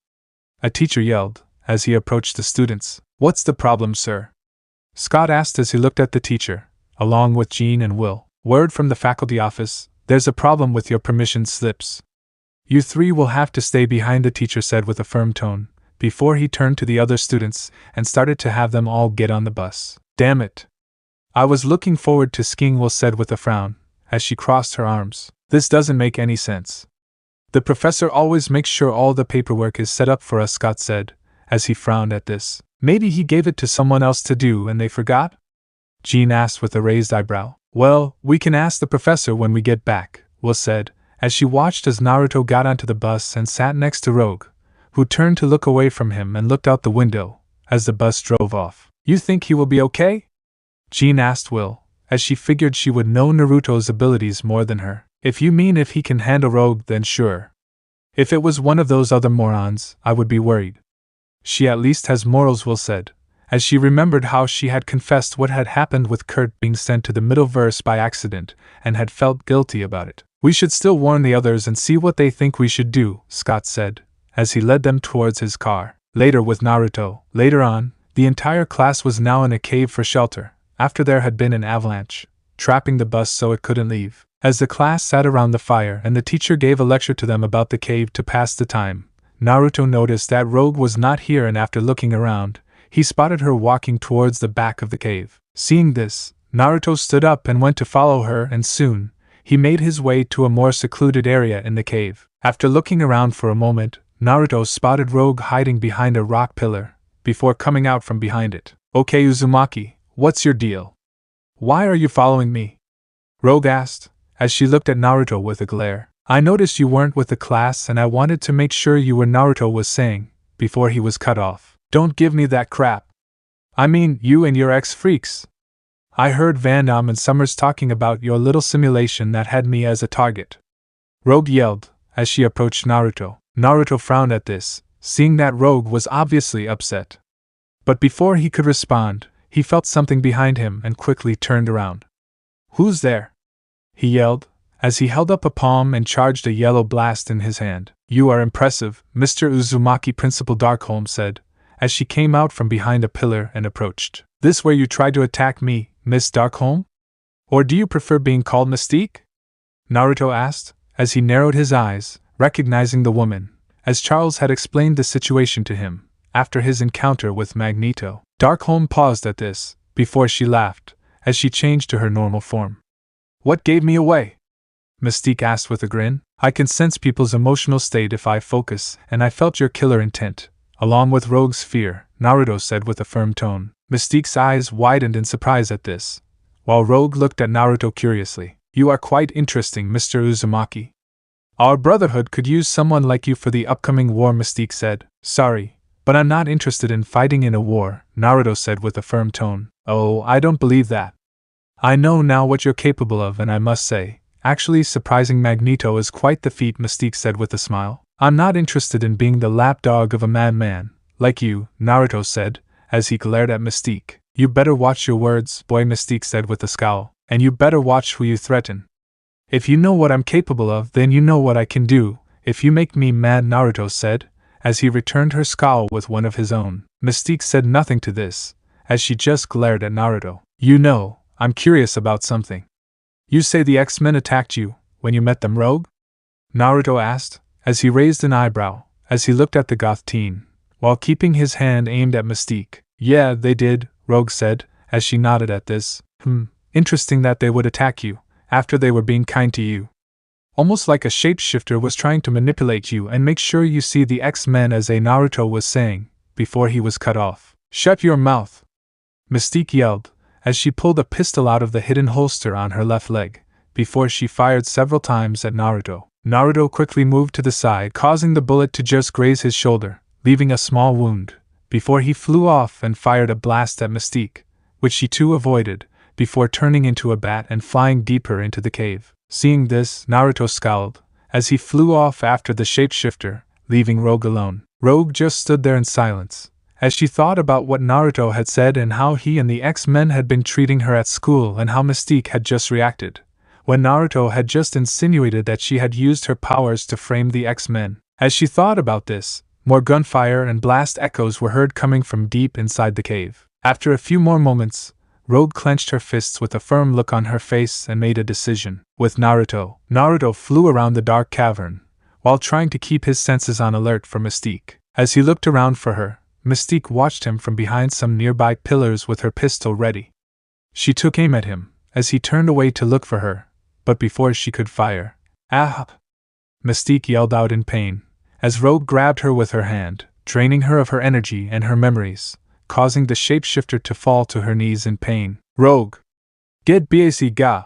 a teacher yelled, as he approached the students. What's the problem, sir? Scott asked as he looked at the teacher, along with Jean and Will. Word from the faculty office, there's a problem with your permission slips. You three will have to stay behind, the teacher said with a firm tone, before he turned to the other students and started to have them all get on the bus. Damn it. I was looking forward to skiing, Will said with a frown, as she crossed her arms. This doesn't make any sense. The professor always makes sure all the paperwork is set up for us, Scott said, as he frowned at this. Maybe he gave it to someone else to do and they forgot? Jean asked with a raised eyebrow. Well, we can ask the professor when we get back, Will said, as she watched as Naruto got onto the bus and sat next to Rogue, who turned to look away from him and looked out the window as the bus drove off. You think he will be okay? Jean asked Will, as she figured she would know Naruto's abilities more than her. If you mean if he can handle Rogue, then sure. If it was one of those other morons, I would be worried. She at least has morals, Will said, as she remembered how she had confessed what had happened with Kurt being sent to the middle verse by accident and had felt guilty about it. We should still warn the others and see what they think we should do, Scott said, as he led them towards his car. Later with Naruto. Later on, the entire class was now in a cave for shelter, after there had been an avalanche, trapping the bus so it couldn't leave. As the class sat around the fire and the teacher gave a lecture to them about the cave to pass the time, Naruto noticed that Rogue was not here, and after looking around, he spotted her walking towards the back of the cave. Seeing this, Naruto stood up and went to follow her, and soon, he made his way to a more secluded area in the cave. After looking around for a moment, Naruto spotted Rogue hiding behind a rock pillar, before coming out from behind it. Okay, Uzumaki, what's your deal? Why are you following me? Rogue asked, as she looked at Naruto with a glare. I noticed you weren't with the class and I wanted to make sure you were, Naruto was saying, before he was cut off. Don't give me that crap. I mean, you and your ex-freaks. I heard Van Damme and Summers talking about your little simulation that had me as a target. Rogue yelled, as she approached Naruto. Naruto frowned at this, seeing that Rogue was obviously upset. But before he could respond, he felt something behind him and quickly turned around. Who's there? He yelled, as he held up a palm and charged a yellow blast in his hand. You are impressive, Mr. Uzumaki, Principal Darkholme said, as she came out from behind a pillar and approached. This where you tried to attack me, Miss Darkholme? Or do you prefer being called Mystique? Naruto asked, as he narrowed his eyes, recognizing the woman, as Charles had explained the situation to him, after his encounter with Magneto. Darkholme paused at this, before she laughed, as she changed to her normal form. What gave me away? Mystique asked with a grin. I can sense people's emotional state if I focus, and I felt your killer intent, along with Rogue's fear, Naruto said with a firm tone. Mystique's eyes widened in surprise at this, while Rogue looked at Naruto curiously. You are quite interesting, Mr. Uzumaki. Our Brotherhood could use someone like you for the upcoming war, Mystique said. Sorry, but I'm not interested in fighting in a war, Naruto said with a firm tone. Oh, I don't believe that. I know now what you're capable of, and I must say, actually surprising Magneto is quite the feat, Mystique said with a smile. I'm not interested in being the lapdog of a madman, like you, Naruto said, as he glared at Mystique. You better watch your words, boy, Mystique said with a scowl, and you better watch who you threaten. If you know what I'm capable of, then you know what I can do, if you make me mad, Naruto said, as he returned her scowl with one of his own. Mystique said nothing to this, as she just glared at Naruto. You know, I'm curious about something. You say the X-Men attacked you when you met them, Rogue? Naruto asked, as he raised an eyebrow, as he looked at the goth teen, while keeping his hand aimed at Mystique. Yeah, they did, Rogue said, as she nodded at this. Interesting that they would attack you, after they were being kind to you. Almost like a shapeshifter was trying to manipulate you and make sure you see the X-Men, as Naruto was saying, before he was cut off. Shut your mouth! Mystique yelled, as she pulled a pistol out of the hidden holster on her left leg, before she fired several times at Naruto. Naruto quickly moved to the side, causing the bullet to just graze his shoulder, leaving a small wound, before he flew off and fired a blast at Mystique, which she too avoided, before turning into a bat and flying deeper into the cave. Seeing this, Naruto scowled, as he flew off after the shapeshifter, leaving Rogue alone. Rogue just stood there in silence, as she thought about what Naruto had said and how he and the X-Men had been treating her at school and how Mystique had just reacted, when Naruto had just insinuated that she had used her powers to frame the X-Men. As she thought about this, more gunfire and blast echoes were heard coming from deep inside the cave. After a few more moments, Rogue clenched her fists with a firm look on her face and made a decision. With Naruto, Naruto flew around the dark cavern, while trying to keep his senses on alert for Mystique. As he looked around for her, Mystique watched him from behind some nearby pillars with her pistol ready. She took aim at him, as he turned away to look for her, but before she could fire, Mystique yelled out in pain, as Rogue grabbed her with her hand, draining her of her energy and her memories, causing the shapeshifter to fall to her knees in pain. Rogue! Get BAC ga!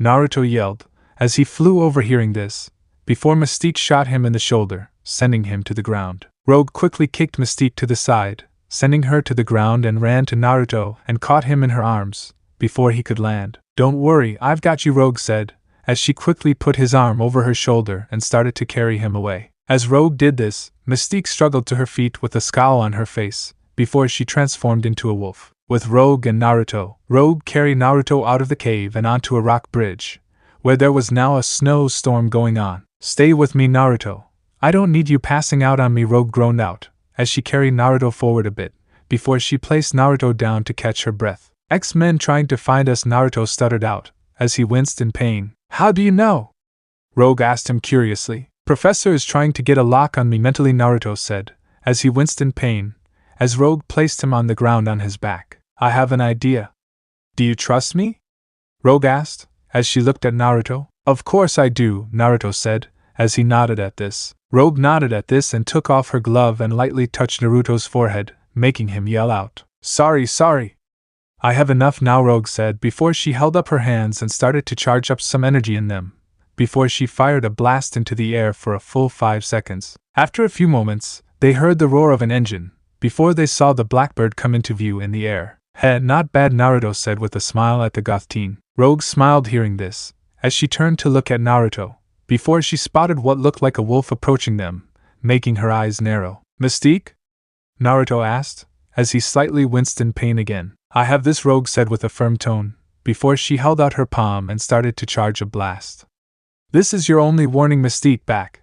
Naruto yelled, as he flew over hearing this, before Mystique shot him in the shoulder, sending him to the ground. Rogue quickly kicked Mystique to the side, sending her to the ground and ran to Naruto and caught him in her arms, before he could land. Don't worry, I've got you, Rogue said, as she quickly put his arm over her shoulder and started to carry him away. As Rogue did this, Mystique struggled to her feet with a scowl on her face, before she transformed into a wolf. With Rogue and Naruto, Rogue carried Naruto out of the cave and onto a rock bridge, where there was now a snowstorm going on. Stay with me, Naruto. I don't need you passing out on me, Rogue groaned out, as she carried Naruto forward a bit, before she placed Naruto down to catch her breath. X-Men trying to find us, Naruto stuttered out, as he winced in pain. How do you know? Rogue asked him curiously. Professor is trying to get a lock on me mentally, Naruto said, as he winced in pain, as Rogue placed him on the ground on his back. I have an idea. Do you trust me? Rogue asked, as she looked at Naruto. Of course I do, Naruto said, as he nodded at this. Rogue nodded at this and took off her glove and lightly touched Naruto's forehead, making him yell out, Sorry. I have enough now, Rogue said before she held up her hands and started to charge up some energy in them, before she fired a blast into the air for a full 5 seconds. After a few moments, they heard the roar of an engine, before they saw the blackbird come into view in the air. Heh, not bad, Naruto said with a smile at the goth teen. Rogue smiled hearing this, as she turned to look at Naruto, before she spotted what looked like a wolf approaching them, making her eyes narrow. Mystique? Naruto asked, as he slightly winced in pain again. I have this, Rogue said with a firm tone, before she held out her palm and started to charge a blast. This is your only warning, Mystique, back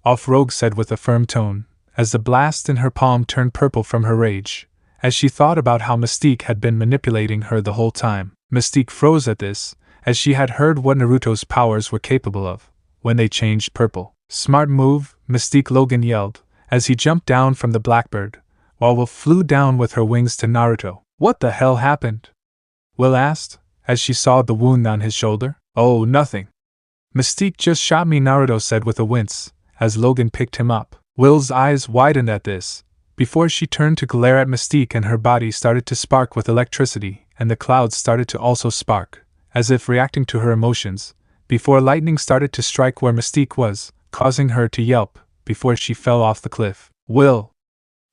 off, Rogue said with a firm tone, as the blast in her palm turned purple from her rage, as she thought about how Mystique had been manipulating her the whole time. Mystique froze at this, as she had heard what Naruto's powers were capable of, when they changed purple. Smart move, Mystique, Logan yelled, as he jumped down from the blackbird, while Will flew down with her wings to Naruto. What the hell happened? Will asked, as she saw the wound on his shoulder. Oh, nothing. Mystique just shot me, Naruto said with a wince, as Logan picked him up. Will's eyes widened at this, before she turned to glare at Mystique and her body started to spark with electricity, and the clouds started to also spark, as if reacting to her emotions, before lightning started to strike where Mystique was, causing her to yelp, before she fell off the cliff. Will!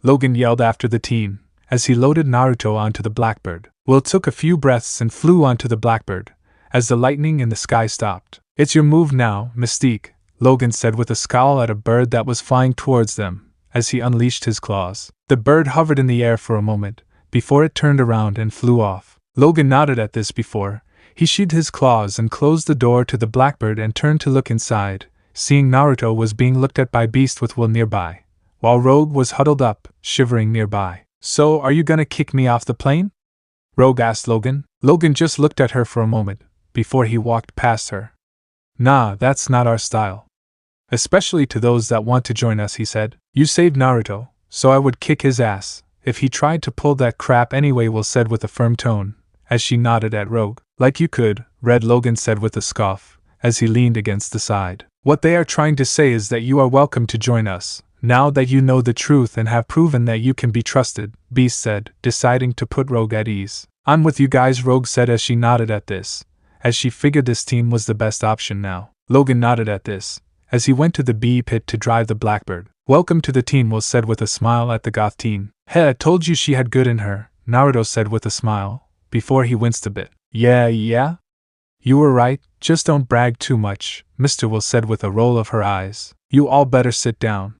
Logan yelled after the teen, as he loaded Naruto onto the blackbird. Will took a few breaths and flew onto the blackbird, as the lightning in the sky stopped. It's your move now, Mystique, Logan said with a scowl at a bird that was flying towards them, as he unleashed his claws. The bird hovered in the air for a moment, before it turned around and flew off. Logan nodded at this before he sheathed his claws and closed the door to the blackbird and turned to look inside, seeing Naruto was being looked at by Beast with Will nearby, while Rogue was huddled up, shivering nearby. So, are you gonna kick me off the plane? Rogue asked Logan. Logan just looked at her for a moment, before he walked past her. Nah, that's not our style. Especially to those that want to join us, he said. You saved Naruto, so I would kick his ass if he tried to pull that crap anyway, Will said with a firm tone, as she nodded at Rogue. Like you could, Red, Logan said with a scoff, as he leaned against the side. What they are trying to say is that you are welcome to join us, now that you know the truth and have proven that you can be trusted, Beast said, deciding to put Rogue at ease. I'm with you guys, Rogue said as she nodded at this, as she figured this team was the best option now. Logan nodded at this, as he went to the bee pit to drive the blackbird. Welcome to the team, Will said with a smile at the goth teen. Hey, I told you she had good in her, Naruto said with a smile, before he winced a bit. Yeah? You were right, just don't brag too much, Mr. Will said with a roll of her eyes. You all better sit down.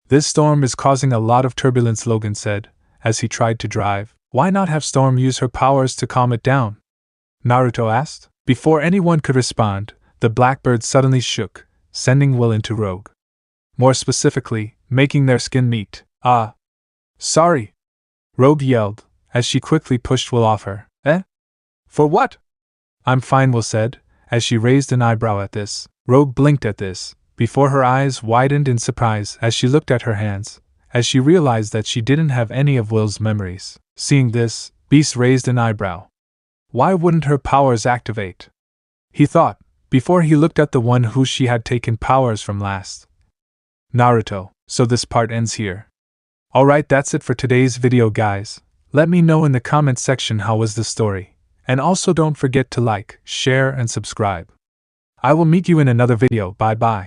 This storm is causing a lot of turbulence, Logan said, as he tried to drive. Why not have Storm use her powers to calm it down? Naruto asked. Before anyone could respond, the blackbird suddenly shook, sending Will into Rogue. More specifically, making their skin meet. Ah. Sorry. Rogue yelled, as she quickly pushed Will off her. For what? I'm fine, Will said, as she raised an eyebrow at this. Rogue blinked at this, before her eyes widened in surprise as she looked at her hands, as she realized that she didn't have any of Will's memories. Seeing this, Beast raised an eyebrow. Why wouldn't her powers activate? He thought, before he looked at the one who she had taken powers from last. Naruto, so this part ends here. Alright, that's it for today's video, guys. Let me know in the comment section how was the story, and also don't forget to like, share and subscribe. I will meet you in another video. Bye bye.